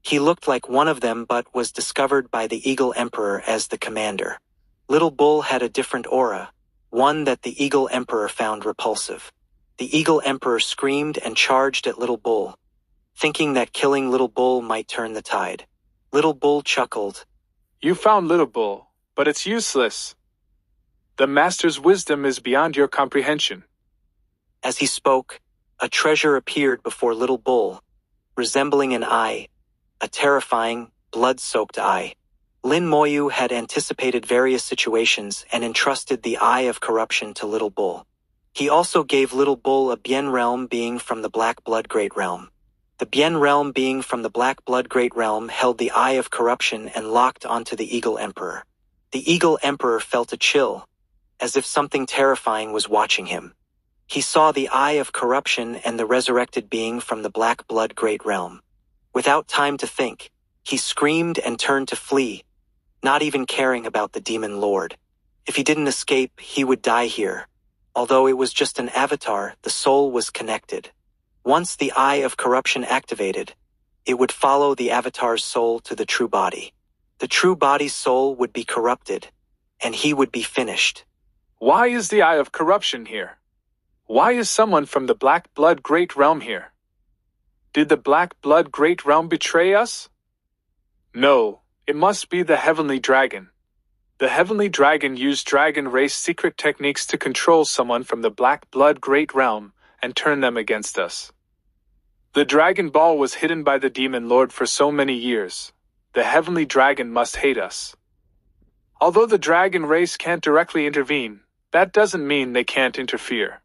He looked like one of them but was discovered by the Eagle Emperor as the commander. Little Bull had a different aura, one that the Eagle Emperor found repulsive. The Eagle Emperor screamed and charged at Little Bull, thinking that killing Little Bull might turn the tide. Little Bull chuckled. You found Little Bull, but it's useless. The Master's wisdom is beyond your comprehension. As he spoke, a treasure appeared before Little Bull, resembling an eye, a terrifying, blood-soaked eye. Lin Moyu had anticipated various situations and entrusted the Eye of Corruption to Little Bull. He also gave Little Bull a Bien realm being from the Black Blood Great Realm. The Bien realm being from the Black Blood Great Realm held the Eye of Corruption and locked onto the Eagle Emperor. The Eagle Emperor felt a chill, as if something terrifying was watching him. He saw the Eye of Corruption and the resurrected being from the Black Blood Great Realm. Without time to think, he screamed and turned to flee, not even caring about the Demon Lord. If he didn't escape, he would die here. Although it was just an avatar, the soul was connected. Once the Eye of Corruption activated, it would follow the avatar's soul to the true body. The true body's soul would be corrupted, and he would be finished. Why is the Eye of Corruption here? Why is someone from the Black Blood Great Realm here? Did the Black Blood Great Realm betray us? No, it must be the Heavenly Dragon. The Heavenly Dragon used Dragon Race secret techniques to control someone from the Black Blood Great Realm and turn them against us. The Dragon Ball was hidden by the Demon Lord for so many years. The Heavenly Dragon must hate us. Although the Dragon Race can't directly intervene, that doesn't mean they can't interfere.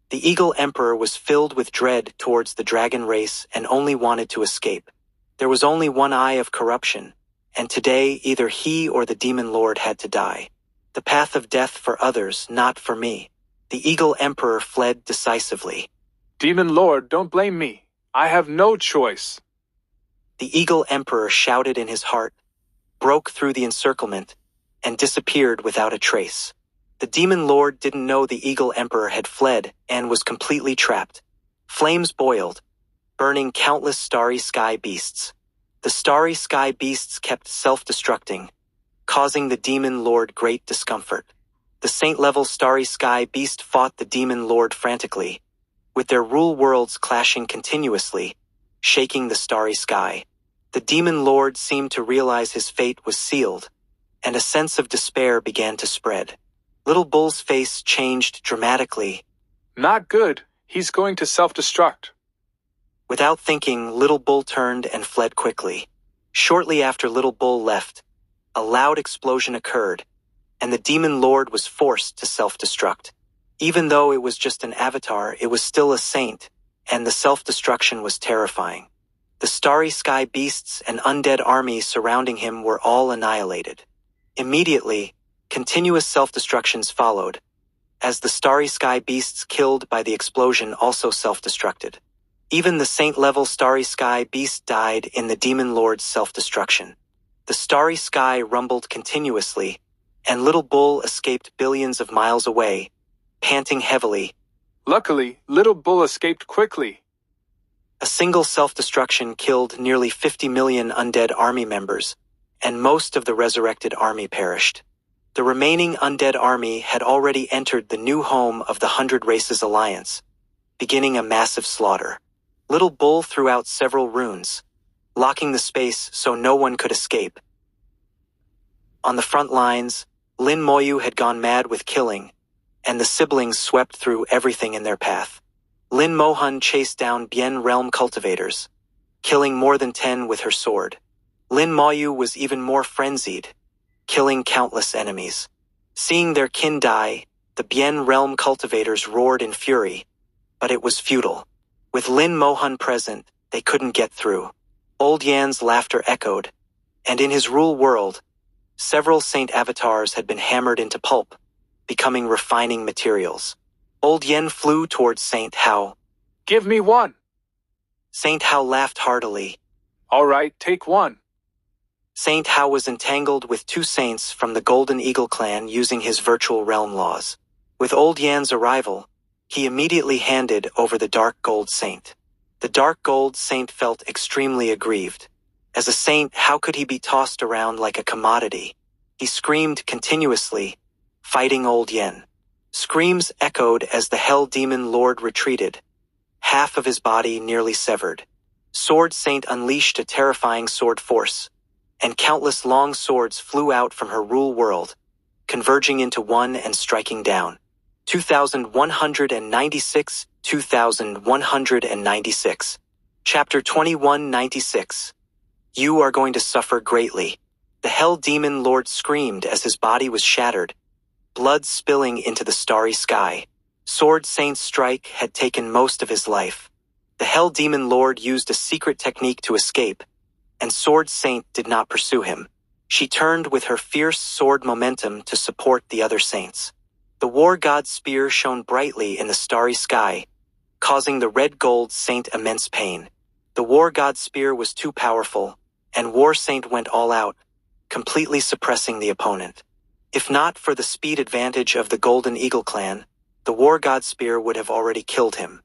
The Eagle Emperor was filled with dread towards the Dragon Race and only wanted to escape. There was only one Eye of Corruption, and today either he or the Demon Lord had to die. The path of death for others, not for me. The Eagle Emperor fled decisively. Demon Lord, don't blame me. I have no choice. The Eagle Emperor shouted in his heart, broke through the encirclement, and disappeared without a trace. The Demon Lord didn't know the Eagle Emperor had fled and was completely trapped. Flames boiled, burning countless starry sky beasts. The starry sky beasts kept self-destructing, causing the Demon Lord great discomfort. The saint-level starry sky beast fought the Demon Lord frantically, with their rule worlds clashing continuously, shaking the starry sky. The Demon Lord seemed to realize his fate was sealed, and a sense of despair began to spread. Little Bull's face changed dramatically. Not good. He's going to self-destruct. Without thinking, Little Bull turned and fled quickly. Shortly after Little Bull left, a loud explosion occurred, and the Demon Lord was forced to self-destruct. Even though it was just an avatar, it was still a saint, and the self-destruction was terrifying. The starry sky beasts and undead armies surrounding him were all annihilated. Immediately, continuous self-destructions followed, as the starry sky beasts killed by the explosion also self-destructed. Even the saint-level starry sky beast died in the Demon Lord's self-destruction. The starry sky rumbled continuously, and Little Bull escaped billions of miles away, panting heavily. Luckily, Little Bull escaped quickly. A single self-destruction killed nearly 50 million undead army members, and most of the resurrected army perished. The remaining undead army had already entered the new home of the 100 Races Alliance, beginning a massive slaughter. Little Bull threw out several runes, locking the space so no one could escape. On the front lines, Lin Moyu had gone mad with killing, and the siblings swept through everything in their path. Lin Mohan chased down Bien Realm cultivators, killing more than 10 with her sword. Lin Moyu was even more frenzied, killing countless enemies. Seeing their kin die, the Bien Realm cultivators roared in fury, but it was futile. With Lin Mohan present, they couldn't get through. Old Yan's laughter echoed, and in his rule world, several saint avatars had been hammered into pulp, becoming refining materials. Old Yan flew towards Saint Hao. Give me one. Saint Hao laughed heartily. All right, take one. Saint Hao was entangled with two saints from the Golden Eagle clan using his virtual realm laws. With Old Yan's arrival, he immediately handed over the Dark Gold Saint. The Dark Gold Saint felt extremely aggrieved. As a saint, how could he be tossed around like a commodity? He screamed continuously, fighting Old Yan. Screams echoed as the Hell Demon Lord retreated, half of his body nearly severed. Sword Saint unleashed a terrifying sword force, and countless long swords flew out from her rule world, converging into one and striking down. 2196, 2196. Chapter 2196. You are going to suffer greatly. The Hell Demon Lord screamed as his body was shattered, blood spilling into the starry sky. Sword Saint's strike had taken most of his life. The Hell Demon Lord used a secret technique to escape, and Sword Saint did not pursue him. She turned with her fierce sword momentum to support the other saints. The war god's spear shone brightly in the starry sky, causing the red gold saint immense pain. The war god's spear was too powerful, and War Saint went all out, completely suppressing the opponent. If not for the speed advantage of the Golden Eagle clan, the war god's spear would have already killed him.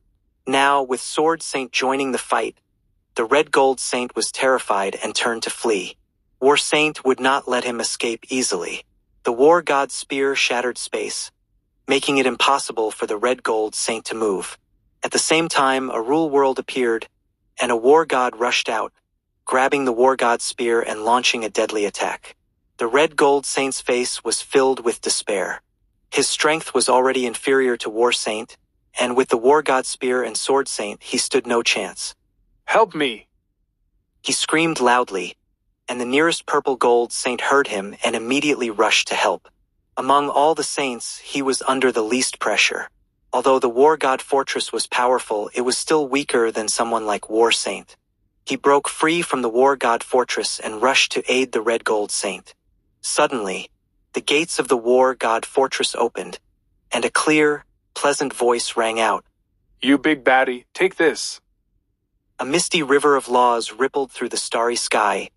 Now, with Sword Saint joining the fight, the red gold saint was terrified and turned to flee. War Saint would not let him escape easily. The war god's spear shattered space, making it impossible for the red gold saint to move. At the same time, a rule world appeared, and a war god rushed out, grabbing the war god's spear and launching a deadly attack. The red gold saint's face was filled with despair. His strength was already inferior to War Saint, and with the war god's spear and Sword Saint, he stood no chance. Help me! He screamed loudly, and the nearest purple gold saint heard him and immediately rushed to help. Among all the saints, he was under the least pressure. Although the war god fortress was powerful, it was still weaker than someone like War Saint. He broke free from the war god fortress and rushed to aid the red gold saint. Suddenly, the gates of the war god fortress opened, and a clear, pleasant voice rang out. You big baddie, take this. A misty river of laws rippled through the starry sky,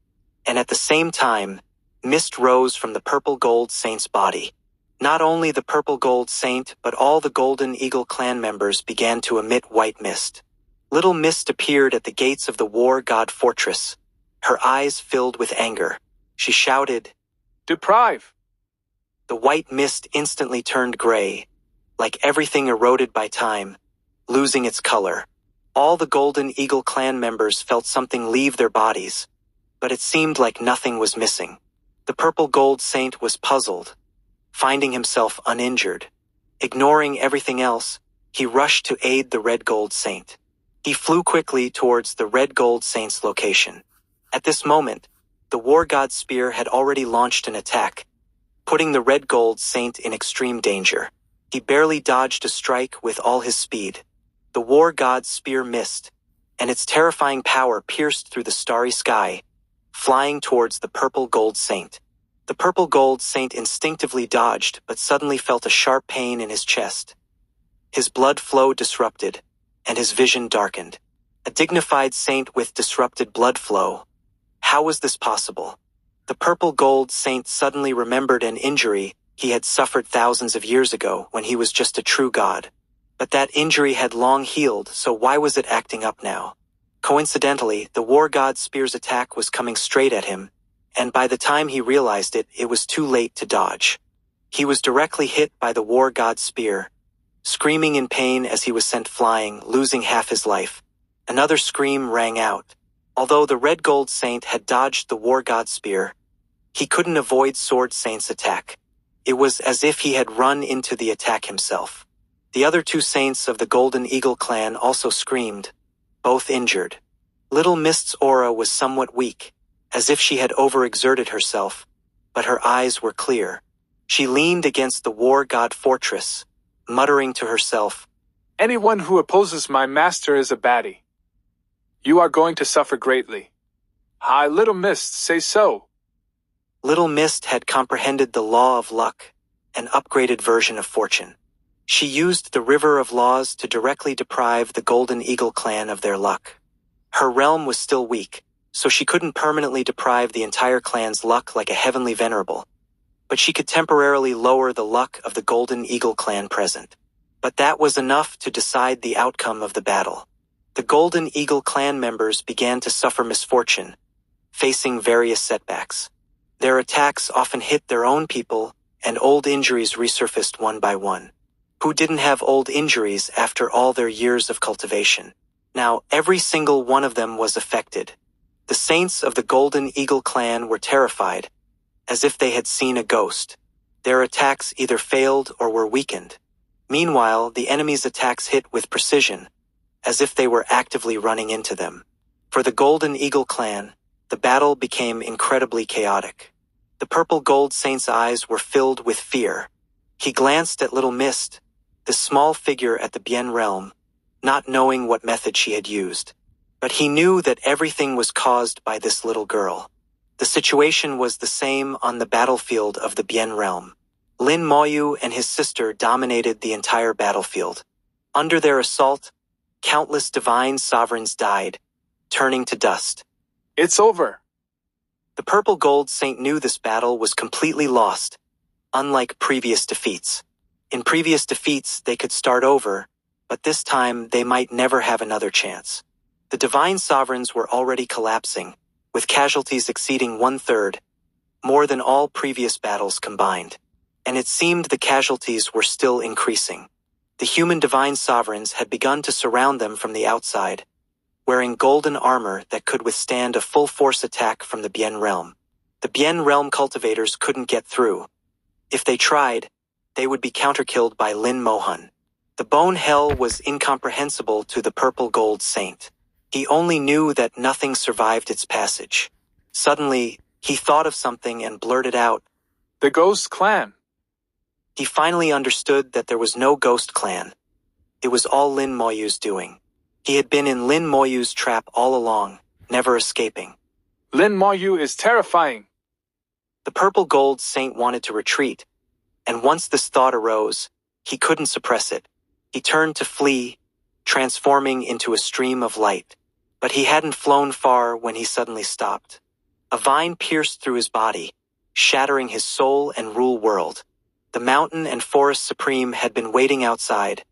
and at the same time, mist rose from the purple gold saint's body. Not only the purple gold saint, but all the Golden Eagle clan members began to emit white mist. Little Mist appeared at the gates of the war god fortress, her eyes filled with anger. She shouted, Deprive! The white mist instantly turned gray, like everything eroded by time, losing its color. All the Golden Eagle clan members felt something leave their bodies, but it seemed like nothing was missing. The purple gold saint was puzzled, finding himself uninjured. Ignoring everything else, he rushed to aid the red gold saint. He flew quickly towards the red gold saint's location. At this moment, the war god's spear had already launched an attack, putting the red gold saint in extreme danger. He barely dodged a strike with all his speed. The war god's spear missed, and its terrifying power pierced through the starry sky, flying towards the purple gold saint. The purple gold saint instinctively dodged, but suddenly felt a sharp pain in his chest. His blood flow disrupted, and his vision darkened. A dignified saint with disrupted blood flow. How was this possible? The purple gold saint suddenly remembered an injury he had suffered thousands of years ago when he was just a true god. But that injury had long healed, so why was it acting up now? Coincidentally, the war god's spear's attack was coming straight at him, and by the time he realized it, it was too late to dodge. He was directly hit by the war god's spear, screaming in pain as he was sent flying, losing half his life. Another scream rang out. Although the red gold saint had dodged the war god's spear, he couldn't avoid Sword Saint's attack. It was as if he had run into the attack himself. The other two saints of the Golden Eagle clan also screamed, both injured. Little Mist's aura was somewhat weak, as if she had overexerted herself, but her eyes were clear. She leaned against the war god fortress, muttering to herself, Anyone who opposes my master is a baddie. You are going to suffer greatly. I, Little Mist, say so. Little Mist had comprehended the law of luck, an upgraded version of fortune. She used the River of Laws to directly deprive the Golden Eagle clan of their luck. Her realm was still weak, so she couldn't permanently deprive the entire clan's luck like a heavenly venerable, but she could temporarily lower the luck of the Golden Eagle clan present. But that was enough to decide the outcome of the battle. The Golden Eagle clan members began to suffer misfortune, facing various setbacks. Their attacks often hit their own people, and old injuries resurfaced one by one. Who didn't have old injuries after all their years of cultivation? Now, every single one of them was affected. The saints of the Golden Eagle clan were terrified, as if they had seen a ghost. Their attacks either failed or were weakened. Meanwhile, the enemy's attacks hit with precision, as if they were actively running into them. For the Golden Eagle clan, the battle became incredibly chaotic. The purple gold saint's eyes were filled with fear. He glanced at Little Mist, the small figure at the Bien realm, not knowing what method she had used. But he knew that everything was caused by this little girl. The situation was the same on the battlefield of the Bien realm. Lin Moyu and his sister dominated the entire battlefield. Under their assault, countless divine sovereigns died, turning to dust. It's over. The Purple Gold Saint knew this battle was completely lost, unlike previous defeats. In previous defeats, they could start over, but this time they might never have another chance. The divine sovereigns were already collapsing, with casualties exceeding 1/3, more than all previous battles combined. And it seemed the casualties were still increasing. The human divine sovereigns had begun to surround them from the outside, wearing golden armor that could withstand a full-force attack from the Bien realm. The Bien realm cultivators couldn't get through. If they tried, they would be counterkilled by Lin Moyu. The bone hell was incomprehensible to the Purple Gold Saint. He only knew that nothing survived its passage. Suddenly, he thought of something and blurted out, The Ghost Clan. He finally understood that there was no ghost clan. It was all Lin Moyu's doing. He had been in Lin Moyu's trap all along, never escaping. Lin Moyu is terrifying. The Purple Gold Saint wanted to retreat, and once this thought arose, he couldn't suppress it. He turned to flee, transforming into a stream of light. But he hadn't flown far when he suddenly stopped. A vine pierced through his body, shattering his soul and rule world. The mountain and forest supreme had been waiting outside,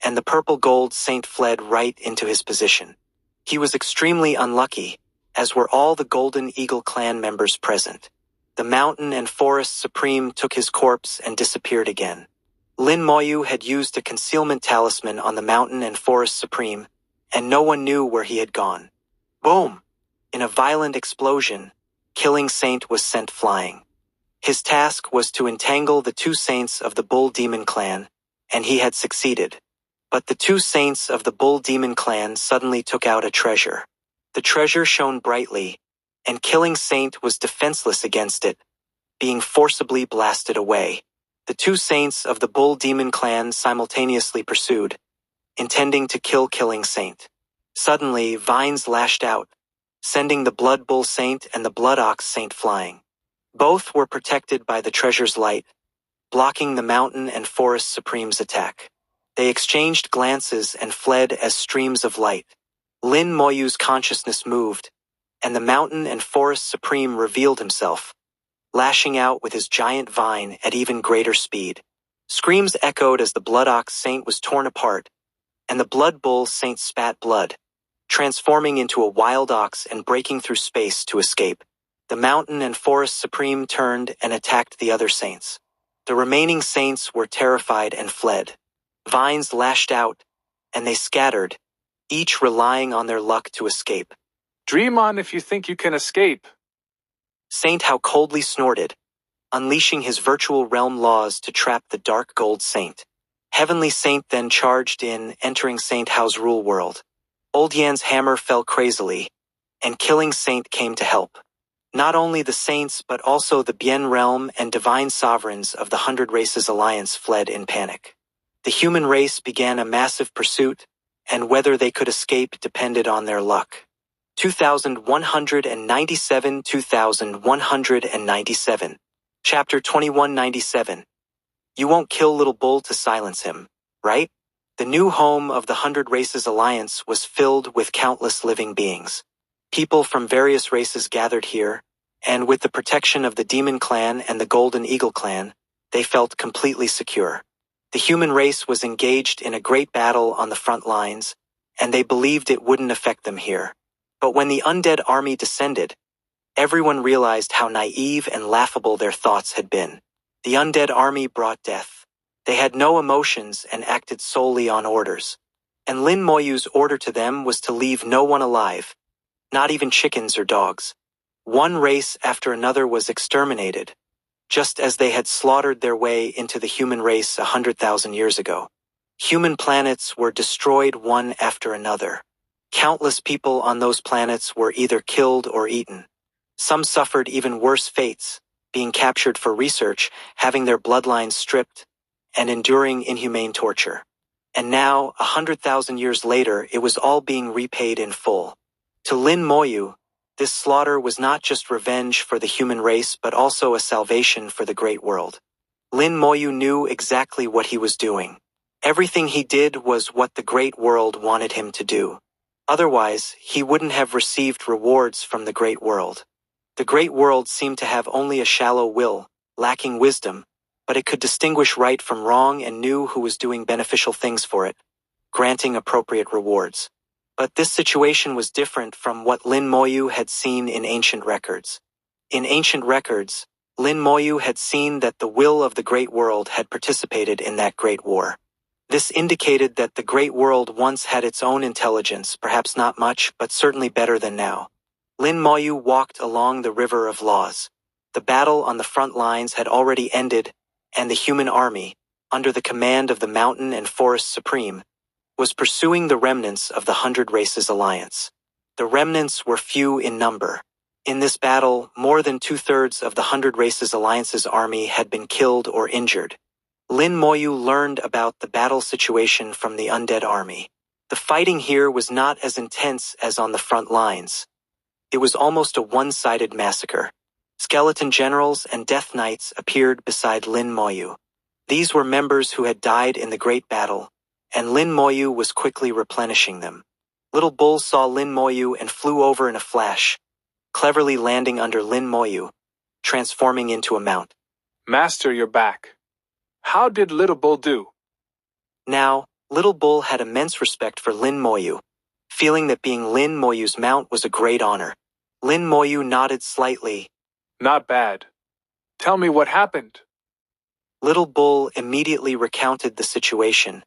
and the Purple Gold Saint fled right into his position. He was extremely unlucky, as were all the Golden Eagle clan members present. The mountain and forest supreme took his corpse and disappeared again. Lin Moyu had used a concealment talisman on the mountain and forest supreme, and no one knew where he had gone. Boom! In a violent explosion, Killing Saint was sent flying. His task was to entangle the two saints of the Bull Demon clan, and he had succeeded. But the two saints of the Bull Demon clan suddenly took out a treasure. The treasure shone brightly, and Killing Saint was defenseless against it, being forcibly blasted away. The two saints of the Bull Demon clan simultaneously pursued, intending to kill Killing Saint. Suddenly, vines lashed out, sending the Blood Bull Saint and the Blood Ox Saint flying. Both were protected by the treasure's light, blocking the mountain and forest supreme's attack. They exchanged glances and fled as streams of light. Lin Moyu's consciousness moved, and the mountain and forest supreme revealed himself, lashing out with his giant vine at even greater speed. Screams echoed as the Blood Ox Saint was torn apart, and the Blood Bull Saint spat blood, transforming into a wild ox and breaking through space to escape. The mountain and forest supreme turned and attacked the other saints. The remaining saints were terrified and fled. Vines lashed out, and they scattered, each relying on their luck to escape. Dream on if you think you can escape. Saint Hao coldly snorted, unleashing his virtual realm laws to trap the Dark Gold Saint. Heavenly Saint then charged in, entering Saint Hao's rule world. Old Yan's hammer fell crazily, and Killing Saint came to help. Not only the saints but also the Bien realm and divine sovereigns of the 100 Races Alliance fled in panic. The human race began a massive pursuit, and whether they could escape depended on their luck. 2197 2197. Chapter 2197. You won't kill Little Bull to silence him, right? The new home of the 100 Races Alliance was filled with countless living beings. People from various races gathered here, and with the protection of the Demon Clan and the Golden Eagle Clan, they felt completely secure. The human race was engaged in a great battle on the front lines, and they believed it wouldn't affect them here. But when the undead army descended, everyone realized how naive and laughable their thoughts had been. The undead army brought death. They had no emotions and acted solely on orders. And Lin Moyu's order to them was to leave no one alive, not even chickens or dogs. One race after another was exterminated, just as they had slaughtered their way into the human race 100,000 years ago. Human planets were destroyed one after another. Countless people on those planets were either killed or eaten. Some suffered even worse fates, being captured for research, having their bloodlines stripped, and enduring inhumane torture. And now, 100,000 years later, it was all being repaid in full. To Lin Moyu, this slaughter was not just revenge for the human race but also a salvation for the great world. Lin Moyu knew exactly what he was doing. Everything he did was what the great world wanted him to do. Otherwise, he wouldn't have received rewards from the great world. The great world seemed to have only a shallow will, lacking wisdom, but it could distinguish right from wrong and knew who was doing beneficial things for it, granting appropriate rewards. But this situation was different from what Lin Moyu had seen in ancient records. In ancient records, Lin Moyu had seen that the will of the great world had participated in that great war. This indicated that the great world once had its own intelligence, perhaps not much, but certainly better than now. Lin Moyu walked along the river of laws. The battle on the front lines had already ended, and the human army, under the command of the Mountain and Forest Supreme, was pursuing the remnants of the Hundred Races Alliance. The remnants were few in number. In this battle, more than 2/3 of the Hundred Races Alliance's army had been killed or injured. Lin Moyu learned about the battle situation from the undead army. The fighting here was not as intense as on the front lines. It was almost a one-sided massacre. Skeleton generals and death knights appeared beside Lin Moyu. These were members who had died in the great battle, and Lin Moyu was quickly replenishing them. Little Bull saw Lin Moyu and flew over in a flash, cleverly landing under Lin Moyu, transforming into a mount. Master, you're back. How did Little Bull do? Now, Little Bull had immense respect for Lin Moyu, feeling that being Lin Moyu's mount was a great honor. Lin Moyu nodded slightly. Not bad. Tell me what happened. Little Bull immediately recounted the situation,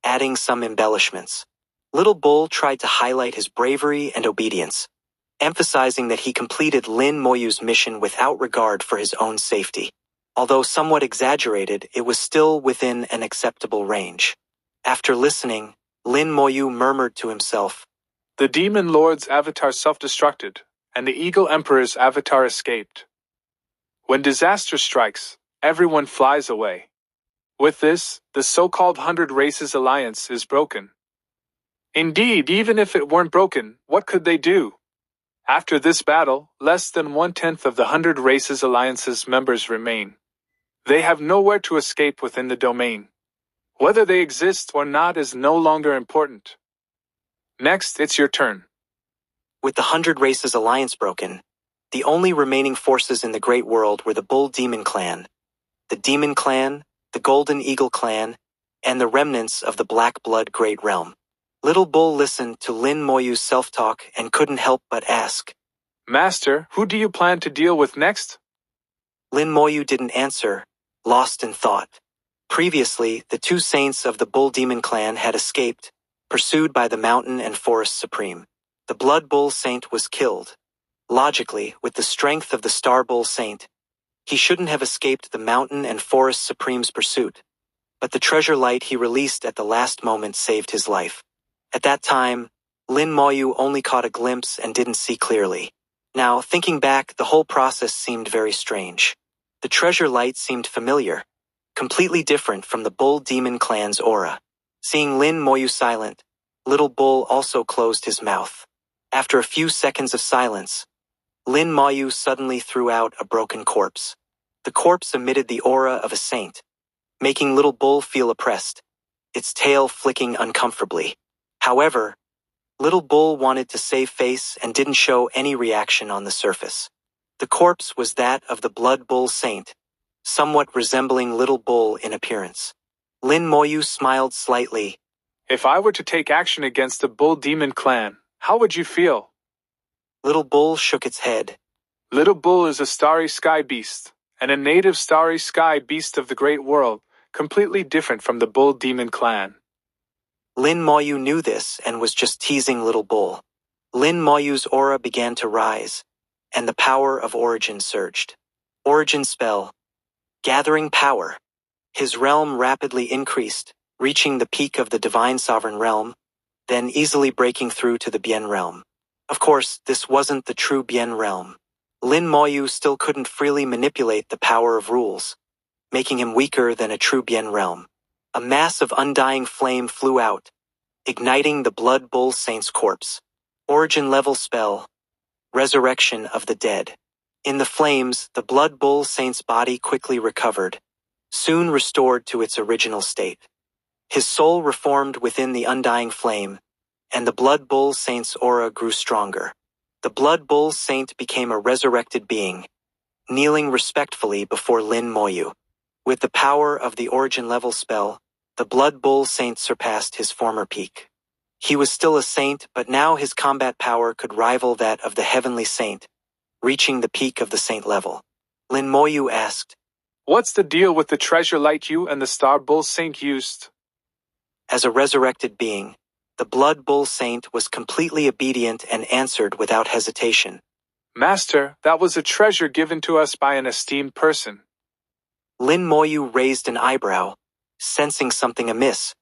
adding some embellishments. Little Bull tried to highlight his bravery and obedience, emphasizing that he completed Lin Moyu's mission without regard for his own safety. Although somewhat exaggerated, it was still within an acceptable range. After listening, Lin Moyu murmured to himself, The Demon Lord's avatar self-destructed, and the Eagle Emperor's avatar escaped. When disaster strikes, everyone flies away. With this, the so-called Hundred Races Alliance is broken. Indeed, even if it weren't broken, what could they do? After this battle, less than 1/10 of the Hundred Races Alliance's members remain. They have nowhere to escape within the domain. Whether they exist or not is no longer important. Next, it's your turn. With the Hundred Races Alliance broken, the only remaining forces in the Great World were the Bull Demon Clan, the Demon Clan, the Golden Eagle Clan, and the remnants of the Black Blood Great Realm. Little Bull listened to Lin Moyu's self-talk and couldn't help but ask, Master, who do you plan to deal with next? Lin Moyu didn't answer, lost in thought. Previously, the two saints of the Bull Demon Clan had escaped, pursued by the Mountain and Forest Supreme. The Blood Bull Saint was killed. Logically, with the strength of the Star Bull Saint, he shouldn't have escaped the Mountain and Forest Supreme's pursuit. But the treasure light he released at the last moment saved his life. At that time, Lin Moyu only caught a glimpse and didn't see clearly. Now, thinking back, the whole process seemed very strange. The treasure light seemed familiar, completely different from the Bull Demon Clan's aura. Seeing Lin Moyu silent, Little Bull also closed his mouth. After a few seconds of silence, Lin Moyu suddenly threw out a broken corpse. The corpse emitted the aura of a saint, making Little Bull feel oppressed, its tail flicking uncomfortably. However, Little Bull wanted to save face and didn't show any reaction on the surface. The corpse was that of the Blood Bull Saint, somewhat resembling Little Bull in appearance. Lin Moyu smiled slightly. If I were to take action against the Bull Demon Clan, how would you feel? Little Bull shook its head. Little Bull is a starry sky beast, and a native starry sky beast of the Great World, completely different from the Bull Demon Clan. Lin Moyu knew this and was just teasing Little Bull. Lin Moyu's aura began to rise, and the power of Origin surged. Origin spell. Gathering power. His realm rapidly increased, reaching the peak of the Divine Sovereign Realm, then easily breaking through to the Bien Realm. Of course, this wasn't the true Bien Realm. Lin Moyu still couldn't freely manipulate the power of rules, making him weaker than a true Bien Realm. A mass of undying flame flew out, igniting the Blood Bull Saint's corpse. Origin level spell. Resurrection of the Dead. In the flames, the Blood Bull Saint's body quickly recovered, soon restored to its original state. His soul reformed within the undying flame, and the Blood Bull Saint's aura grew stronger. The Blood Bull Saint became a resurrected being, kneeling respectfully before Lin Moyu. With the power of the origin level spell, the Blood Bull Saint surpassed his former peak. He was still a saint, but now his combat power could rival that of the Heavenly Saint, reaching the peak of the saint level. Lin Moyu asked, "What's the deal with the treasure light you and the Star Bull Saint used?" As a resurrected being, the Blood Bull Saint was completely obedient and answered without hesitation. "Master, that was a treasure given to us by an esteemed person." Lin Moyu raised an eyebrow, sensing something amiss.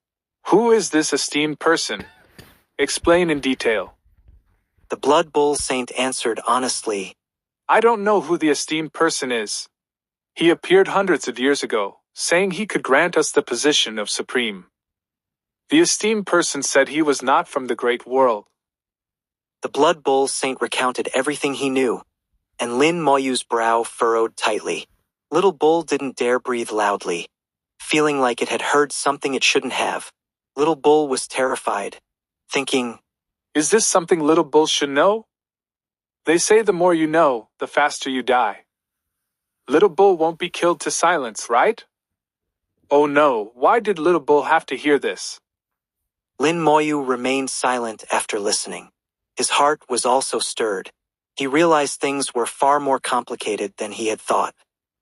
"Who is this esteemed person? Explain in detail." The Blood Bull Saint answered honestly, "I don't know who the esteemed person is. He appeared hundreds of years ago, saying he could grant us the position of supreme. The esteemed person said he was not from the great world." The Blood Bull Saint recounted everything he knew, and Lin Moyu's brow furrowed tightly. Little Bull didn't dare breathe loudly, feeling like it had heard something it shouldn't have. Little Bull was terrified, thinking, "Is this something Little Bull should know? They say the more you know, the faster you die. Little Bull won't be killed to silence, right? Oh no, why did Little Bull have to hear this?" Lin Moyu remained silent after listening. His heart was also stirred. He realized things were far more complicated than he had thought.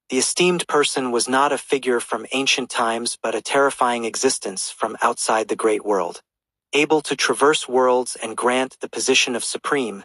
The esteemed person was not a figure from ancient times but a terrifying existence from outside the great world. Able to traverse worlds and grant the position of supreme,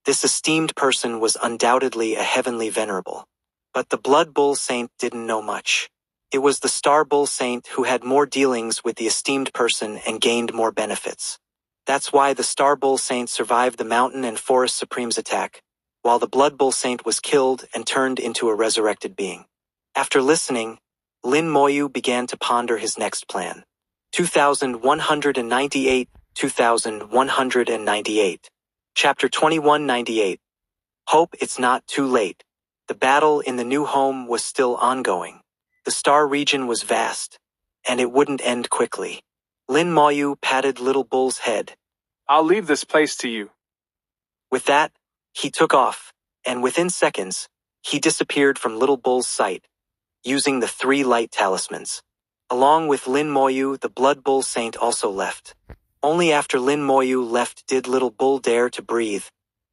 this esteemed person was undoubtedly a heavenly venerable. But the Blood Bull Saint didn't know much. It was the Star Bull Saint who had more dealings with the esteemed person and gained more benefits. That's why the Star Bull Saint survived the Mountain and Forest Supreme's attack, while the Blood Bull Saint was killed and turned into a resurrected being. After listening, Lin Moyu began to ponder his next plan. 2198, 2198. Chapter 2198. Hope it's not too late. The battle in the new home was still ongoing. The star region was vast, and it wouldn't end quickly. Lin Moyu patted Little Bull's head. "I'll leave this place to you." With that, he took off, and within seconds, he disappeared from Little Bull's sight, using the 3 light talismans. Along with Lin Moyu, the Blood Bull Saint also left. Only after Lin Moyu left did Little Bull dare to breathe.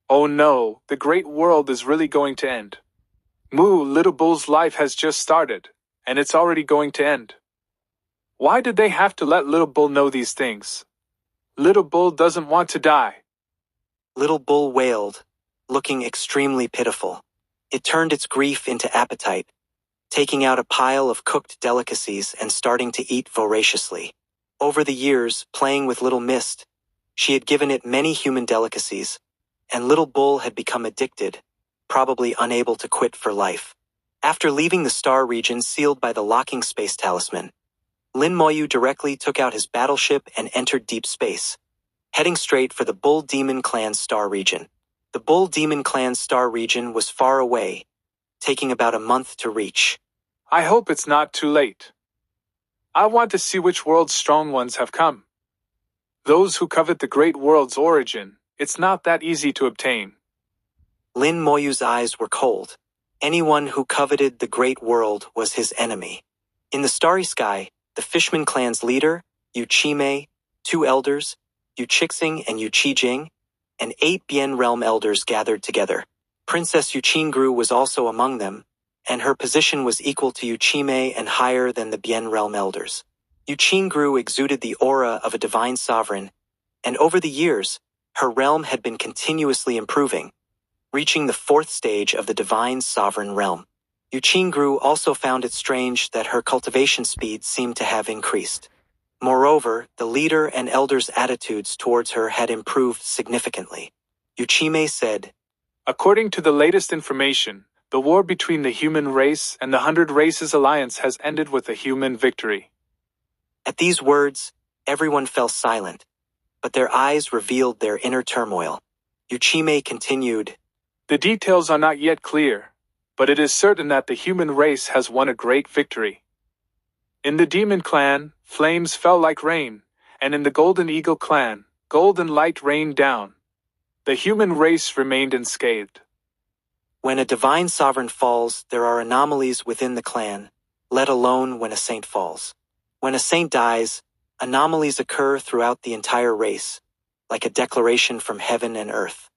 "Oh no, the great world is really going to end. Moo, Little Bull's life has just started, and it's already going to end. Why did they have to let Little Bull know these things? Little Bull doesn't want to die." Little Bull wailed, looking extremely pitiful. It turned its grief into appetite, taking out a pile of cooked delicacies and starting to eat voraciously. Over the years, playing with Little Mist, she had given it many human delicacies, and Little Bull had become addicted, probably unable to quit for life. After leaving the star region sealed by the locking space talisman, Lin Moyu directly took out his battleship and entered deep space, heading straight for the Bull Demon Clan's star region. The Bull Demon Clan's star region was far away, taking about a month to reach. "I hope it's not too late. I want to see which world's strong ones have come. Those who covet the great world's origin, it's not that easy to obtain." Lin Moyu's eyes were cold. Anyone who coveted the great world was his enemy. In the starry sky, the Fishman clan's leader, Yu Qimei, 2 elders, Yu Chixing and Yu Qijing, and 8 Bian realm elders gathered together. Princess Yu Qingru was also among them, and her position was equal to Yu Qimei and higher than the Bian realm elders. Yu Qingru exuded the aura of a divine sovereign, and over the years, her realm had been continuously improving, reaching the 4th stage of the divine sovereign realm. Yu Qingru also found it strange that her cultivation speed seemed to have increased. Moreover, the leader and elders' attitudes towards her had improved significantly. Yu Qimei said, "According to the latest information, the war between the human race and the 100 Races Alliance has ended with a human victory." At these words, everyone fell silent, but their eyes revealed their inner turmoil. Yu Qimei continued, "The details are not yet clear, but it is certain that the human race has won a great victory. In the Demon Clan, flames fell like rain, and in the Golden Eagle Clan, golden light rained down. The human race remained unscathed. When a divine sovereign falls, there are anomalies within the clan, let alone when a saint falls. When a saint dies, anomalies occur throughout the entire race, like a declaration from heaven and earth.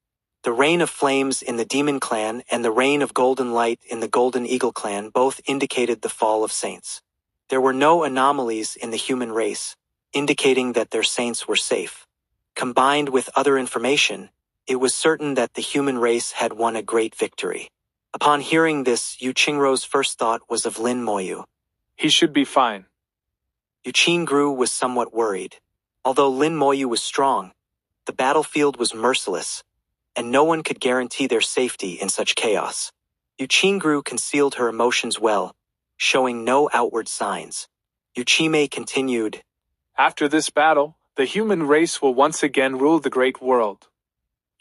The reign of flames in the Demon Clan and the reign of golden light in the Golden Eagle Clan both indicated the fall of saints. There were no anomalies in the human race, indicating that their saints were safe. Combined with other information, it was certain that the human race had won a great victory. Upon hearing this, Yu Qingruo's first thought was of Lin Moyu. He should be fine. Yu Qingru was somewhat worried. Although Lin Moyu was strong, the battlefield was merciless, and no one could guarantee their safety in such chaos. Yu Qingru concealed her emotions well, showing no outward signs. Yu Qimei continued, After this battle, the human race will once again rule the great world.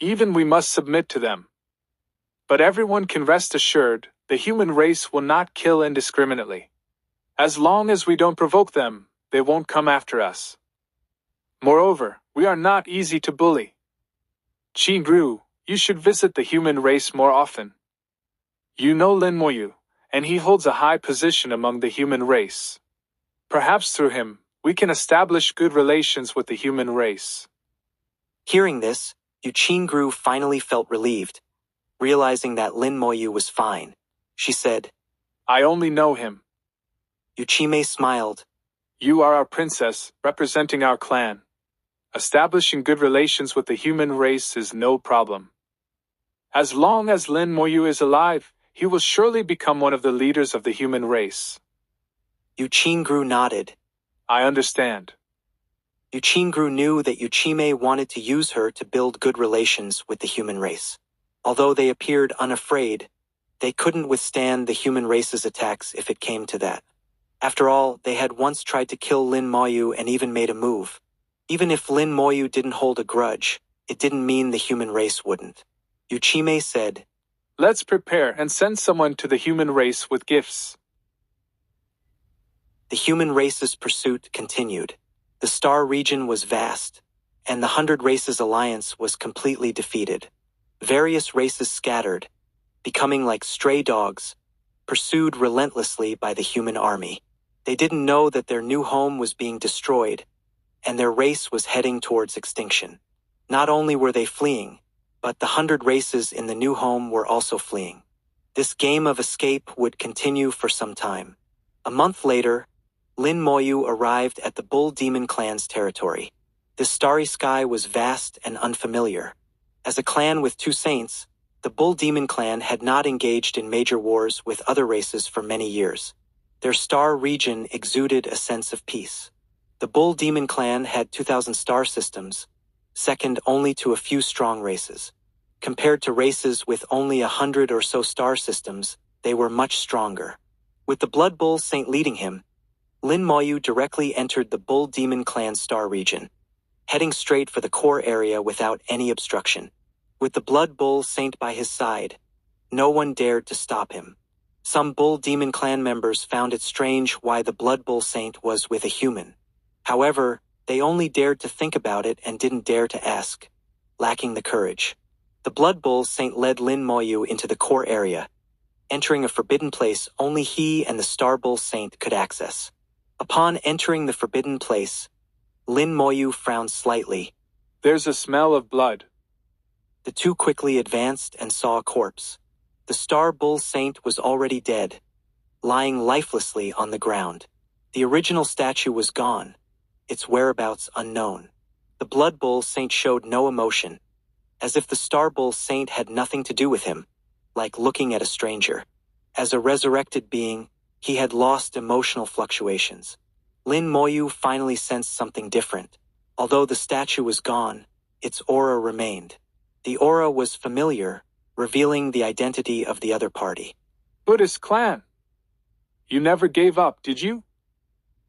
Even we must submit to them. But everyone can rest assured, the human race will not kill indiscriminately. As long as we don't provoke them, they won't come after us. Moreover, we are not easy to bully. Qingru, you should visit the human race more often. You know Lin Moyu, and he holds a high position among the human race. Perhaps through him, we can establish good relations with the human race. Hearing this, Yu Qingru finally felt relieved. Realizing that Lin Moyu was fine, she said, I only know him. Yu Qimei smiled. You are our princess, representing our clan. Establishing good relations with the human race is no problem. As long as Lin Moyu is alive, he will surely become one of the leaders of the human race. Yu Qingru nodded. I understand. Yu Qingru knew that Yu Qimei wanted to use her to build good relations with the human race. Although they appeared unafraid, they couldn't withstand the human race's attacks if it came to that. After all, they had once tried to kill Lin Moyu and even made a move. Even if Lin Moyu didn't hold a grudge, it didn't mean the human race wouldn't. Yu Qimei said, Let's prepare and send someone to the human race with gifts. The human race's pursuit continued. The star region was vast, and the 100 Races Alliance was completely defeated. Various races scattered, becoming like stray dogs, pursued relentlessly by the human army. They didn't know that their new home was being destroyed, and their race was heading towards extinction. Not only were they fleeing, but the 100 races in the new home were also fleeing. This game of escape would continue for some time. A month later, Lin Moyu arrived at the Bull Demon Clan's territory. The starry sky was vast and unfamiliar. As a clan with 2 saints, the Bull Demon Clan had not engaged in major wars with other races for many years. Their star region exuded a sense of peace. The Bull Demon Clan had 2,000 star systems, second only to a few strong races. Compared to races with only 100 or so star systems, they were much stronger. With the Blood Bull Saint leading him, Lin Moyu directly entered the Bull Demon Clan star region, heading straight for the core area without any obstruction. With the Blood Bull Saint by his side, no one dared to stop him. Some Bull Demon Clan members found it strange why the Blood Bull Saint was with a human. However, they only dared to think about it and didn't dare to ask, lacking the courage. The Blood Bull Saint led Lin Moyu into the core area, entering a forbidden place only he and the Star Bull Saint could access. Upon entering the forbidden place, Lin Moyu frowned slightly. There's a smell of blood. The two quickly advanced and saw a corpse. The Star Bull Saint was already dead, lying lifelessly on the ground. The original statue was gone, its whereabouts unknown. The Blood Bull Saint showed no emotion, as if the Star Bull Saint had nothing to do with him, like looking at a stranger. As a resurrected being, he had lost emotional fluctuations. Lin Moyu finally sensed something different. Although the statue was gone, its aura remained. The aura was familiar, revealing the identity of the other party. Buddhist clan. You never gave up, did you?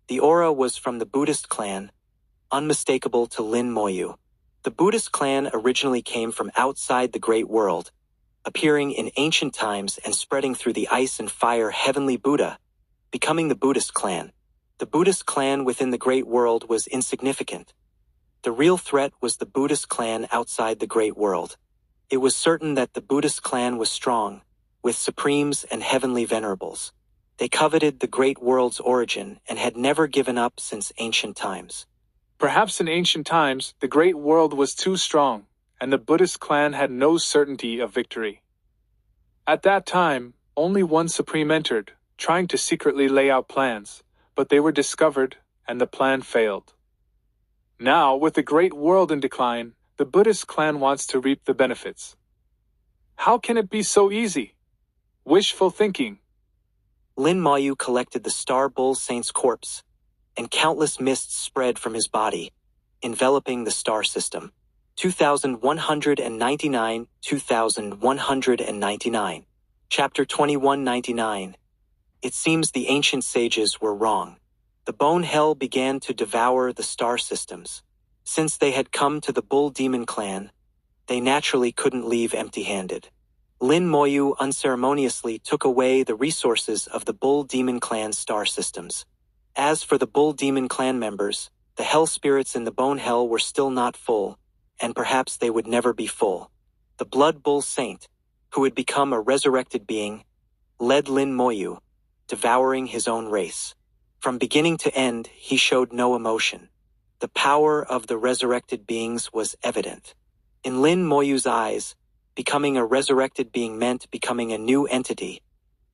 The aura was from the Buddhist clan, unmistakable to Lin Moyu. The Buddhist clan originally came from outside the Great World, appearing in ancient times and spreading through the ice and fire heavenly Buddha, becoming the Buddhist clan. The Buddhist clan within the Great World was insignificant. The real threat was the Buddhist clan outside the Great World. It was certain that the Buddhist clan was strong, with supremes and heavenly venerables. They coveted the Great World's origin and had never given up since ancient times. Perhaps in ancient times, the Great World was too strong, and the Buddhist clan had no certainty of victory. At that time, only one supreme entered, trying to secretly lay out plans, but they were discovered, and the plan failed. Now, with the Great World in decline, the Buddhist clan wants to reap the benefits. How can it be so easy? Wishful thinking. Lin Moyu collected the Star Bull Saint's corpse, and countless mists spread from his body, enveloping the star system. 2199, 2199. Chapter 2199. It seems the ancient sages were wrong. The bone hell began to devour the star systems. Since they had come to the Bull Demon clan, they naturally couldn't leave empty-handed. Lin Moyu unceremoniously took away the resources of the Bull Demon clan star systems. As for the Bull Demon clan members, the hell spirits in the bone hell were still not full, and perhaps they would never be full. The Blood Bull Saint, who had become a resurrected being, led Lin Moyu, devouring his own race. From beginning to end, he showed no emotion. The power of the resurrected beings was evident. In Lin Moyu's eyes, becoming a resurrected being meant becoming a new entity,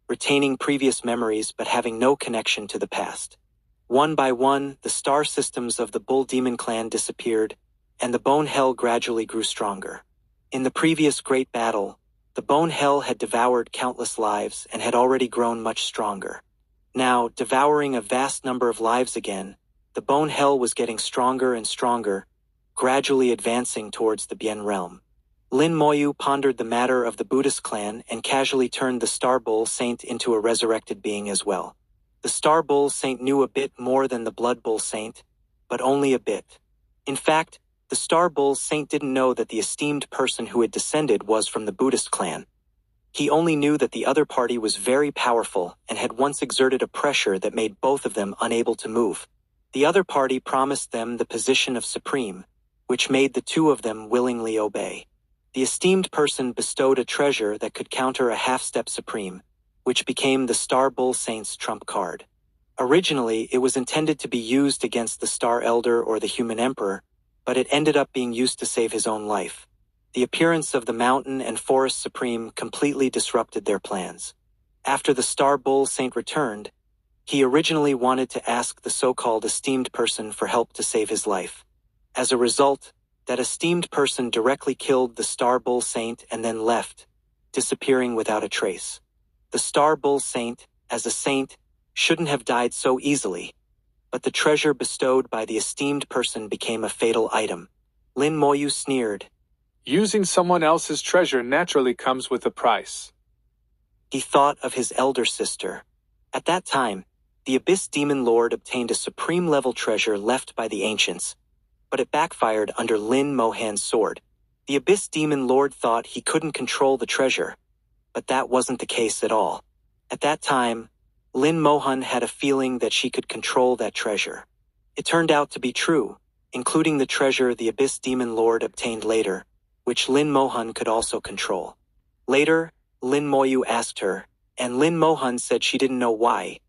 retaining previous memories but having no connection to the past. One by one, the star systems of the Bull Demon clan disappeared, and the Bone Hell gradually grew stronger. In the previous great battle, the Bone Hell had devoured countless lives and had already grown much stronger. Now, devouring a vast number of lives again, the Bone Hell was getting stronger and stronger, gradually advancing towards the Bien realm. Lin Moyu pondered the matter of the Buddhist clan and casually turned the Star Bull Saint into a resurrected being as well. The Star Bull Saint knew a bit more than the Blood Bull Saint, but only a bit. In fact, the Star Bull Saint didn't know that the esteemed person who had descended was from the Buddhist clan. He only knew that the other party was very powerful and had once exerted a pressure that made both of them unable to move. The other party promised them the position of supreme, which made the two of them willingly obey. The esteemed person bestowed a treasure that could counter a half-step supreme, which became the Star Bull Saint's trump card. Originally, it was intended to be used against the Star Elder or the Human Emperor, but it ended up being used to save his own life. The appearance of the Mountain and Forest Supreme completely disrupted their plans. After the Star Bull Saint returned, he originally wanted to ask the so-called esteemed person for help to save his life. As a result, that esteemed person directly killed the Star Bull Saint and then left, disappearing without a trace. The Star Bull Saint, as a saint, shouldn't have died so easily, but the treasure bestowed by the esteemed person became a fatal item. Lin Moyu sneered. Using someone else's treasure naturally comes with a price. He thought of his elder sister. At that time, the Abyss Demon Lord obtained a supreme-level treasure left by the ancients, but it backfired under Lin Mohan's sword. The Abyss Demon Lord thought he couldn't control the treasure, but that wasn't the case at all. At that time, Lin Mohan had a feeling that she could control that treasure. It turned out to be true, including the treasure the Abyss Demon Lord obtained later, which Lin Mohan could also control. Later, Lin Moyu asked her, and Lin Mohan said she didn't know why.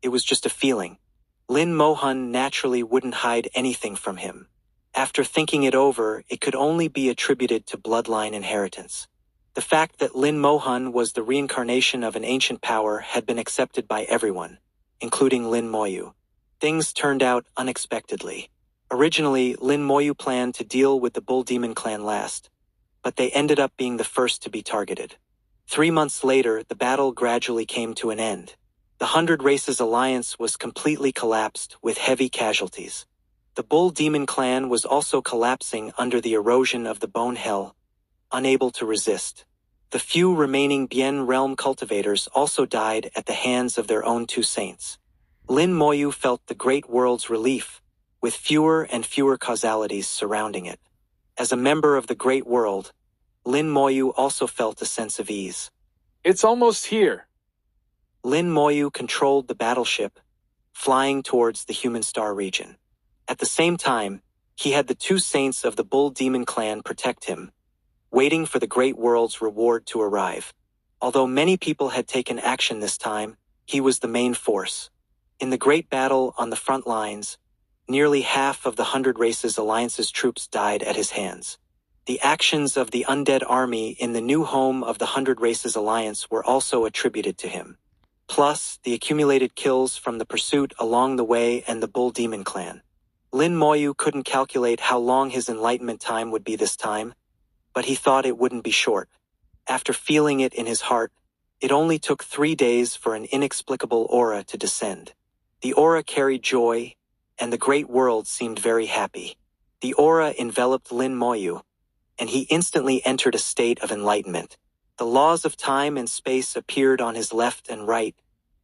It was just a feeling. Lin Mohan naturally wouldn't hide anything from him. After thinking it over, it could only be attributed to bloodline inheritance. The fact that Lin Mohan was the reincarnation of an ancient power had been accepted by everyone, including Lin Moyu. Things turned out unexpectedly. Originally, Lin Moyu planned to deal with the Bull Demon clan last, but they ended up being the first to be targeted. 3 months later, the battle gradually came to an end. The 100 Races Alliance was completely collapsed with heavy casualties. The Bull Demon clan was also collapsing under the erosion of the Bone Hell, unable to resist. The few remaining Bien realm cultivators also died at the hands of their own two saints. Lin Moyu felt the Great World's relief, with fewer and fewer causalities surrounding it. As a member of the Great World, Lin Moyu also felt a sense of ease. It's almost here. Lin Moyu controlled the battleship, flying towards the human star region. At the same time, he had the two saints of the Bull Demon clan protect him, waiting for the great world's reward to arrive. Although many people had taken action this time, he was the main force. In the great battle on the front lines, nearly half of the 100 Races Alliance's troops died at his hands. The actions of the undead army in the new home of the 100 Races Alliance were also attributed to him. Plus, the accumulated kills from the pursuit along the way and the Bull Demon clan. Lin Moyu couldn't calculate how long his enlightenment time would be this time, but he thought it wouldn't be short. After feeling it in his heart, it only took 3 days for an inexplicable aura to descend. The aura carried joy, and the great world seemed very happy. The aura enveloped Lin Moyu, and he instantly entered a state of enlightenment. The laws of time and space appeared on his left and right,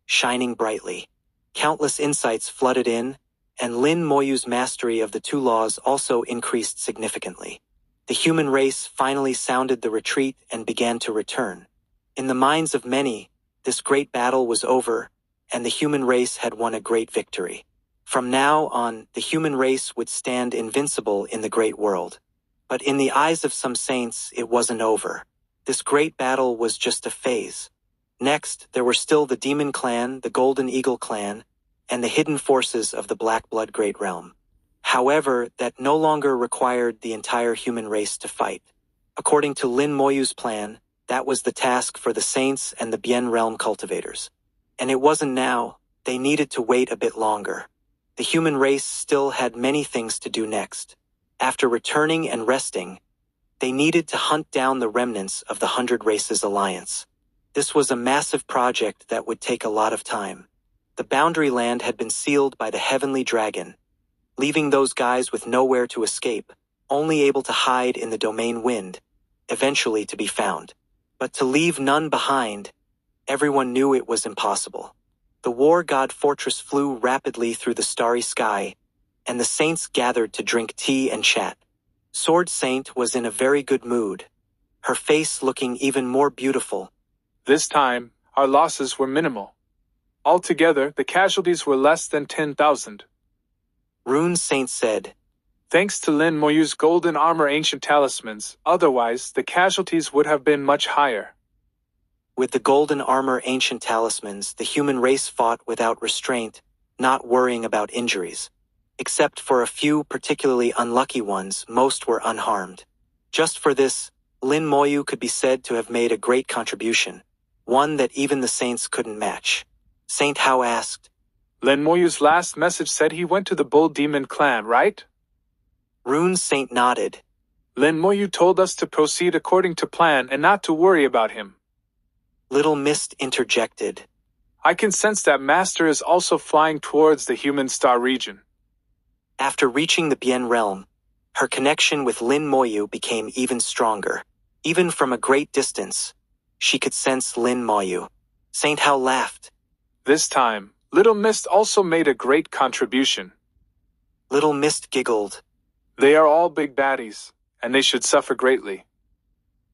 shining brightly. Countless insights flooded in, and Lin Moyu's mastery of the two laws also increased significantly. The human race finally sounded the retreat and began to return. In the minds of many, this great battle was over, and the human race had won a great victory. From now on, the human race would stand invincible in the great world. But in the eyes of some saints, it wasn't over. This great battle was just a phase. Next, there were still the Demon Clan, the Golden Eagle Clan, and the hidden forces of the Black Blood Great Realm. However, that no longer required the entire human race to fight. According to Lin Moyu's plan, that was the task for the saints and the Bien Realm cultivators. And it wasn't now, they needed to wait a bit longer. The human race still had many things to do next. After returning and resting, they needed to hunt down the remnants of the 100 Races Alliance. This was a massive project that would take a lot of time. The boundary land had been sealed by the Heavenly Dragon, leaving those guys with nowhere to escape, only able to hide in the Domain Wind, eventually to be found. But to leave none behind, everyone knew it was impossible. The war god fortress flew rapidly through the starry sky, and the saints gathered to drink tea and chat. Sword Saint was in a very good mood, her face looking even more beautiful. This time, our losses were minimal. Altogether, the casualties were less than 10,000. Rune Saint said, Thanks to Lin Moyu's golden armor ancient talismans, otherwise the casualties would have been much higher. With the golden armor ancient talismans, the human race fought without restraint, not worrying about injuries. Except for a few particularly unlucky ones, most were unharmed. Just for this, Lin Moyu could be said to have made a great contribution, one that even the saints couldn't match. Saint Hao asked, Lin Moyu's last message said he went to the Bull Demon clan, right? Rune Saint nodded. Lin Moyu told us to proceed according to plan and not to worry about him. Little Mist interjected. I can sense that Master is also flying towards the human star region. After reaching the Bien realm, her connection with Lin Moyu became even stronger. Even from a great distance, she could sense Lin Moyu. Saint Hao laughed. This time, Little Mist also made a great contribution. Little Mist giggled. They are all big baddies, and they should suffer greatly.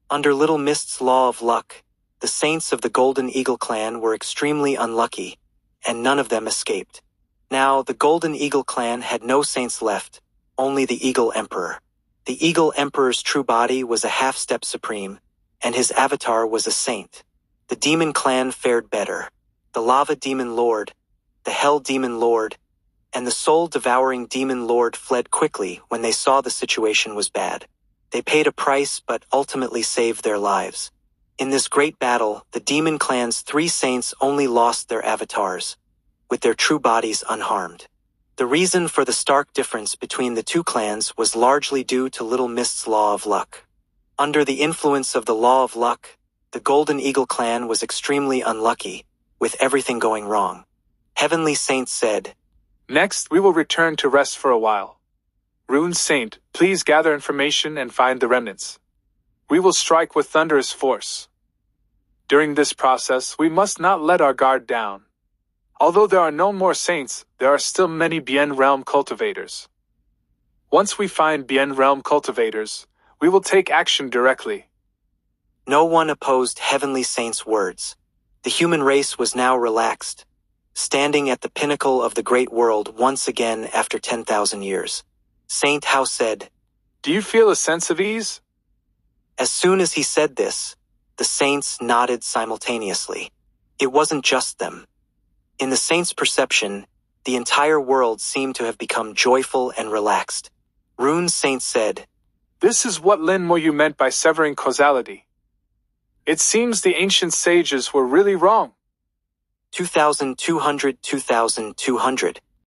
Under Little Mist's law of luck, the saints of the Golden Eagle clan were extremely unlucky, and none of them escaped. Now, the Golden Eagle clan had no saints left, only the Eagle Emperor. The Eagle Emperor's true body was a half-step supreme, and his avatar was a saint. The Demon clan fared better. The Lava Demon Lord, the Hell Demon Lord, and the Soul-Devouring Demon Lord fled quickly when they saw the situation was bad. They paid a price but ultimately saved their lives. In this great battle, the Demon clan's 3 saints only lost their avatars, with their true bodies unharmed. The reason for the stark difference between the two clans was largely due to Little Mist's law of luck. Under the influence of the law of luck, the Golden Eagle clan was extremely unlucky, with everything going wrong. Heavenly Saint said, Next, we will return to rest for a while. Rune Saint, please gather information and find the remnants. We will strike with thunderous force. During this process, we must not let our guard down. Although there are no more saints, there are still many Bien Realm cultivators. Once we find Bien Realm cultivators, we will take action directly. No one opposed Heavenly Saint's words. The human race was now relaxed. standing at the pinnacle of the great world once again after 10,000 years. Saint Hao said, "Do you feel a sense of ease?" As soon as he said this, the saints nodded simultaneously. It wasn't just them. In the saints' perception, the entire world seemed to have become joyful and relaxed. Rune's saint said, "This is what Lin Moyu meant by severing causality. It seems the ancient sages were really wrong." 2200.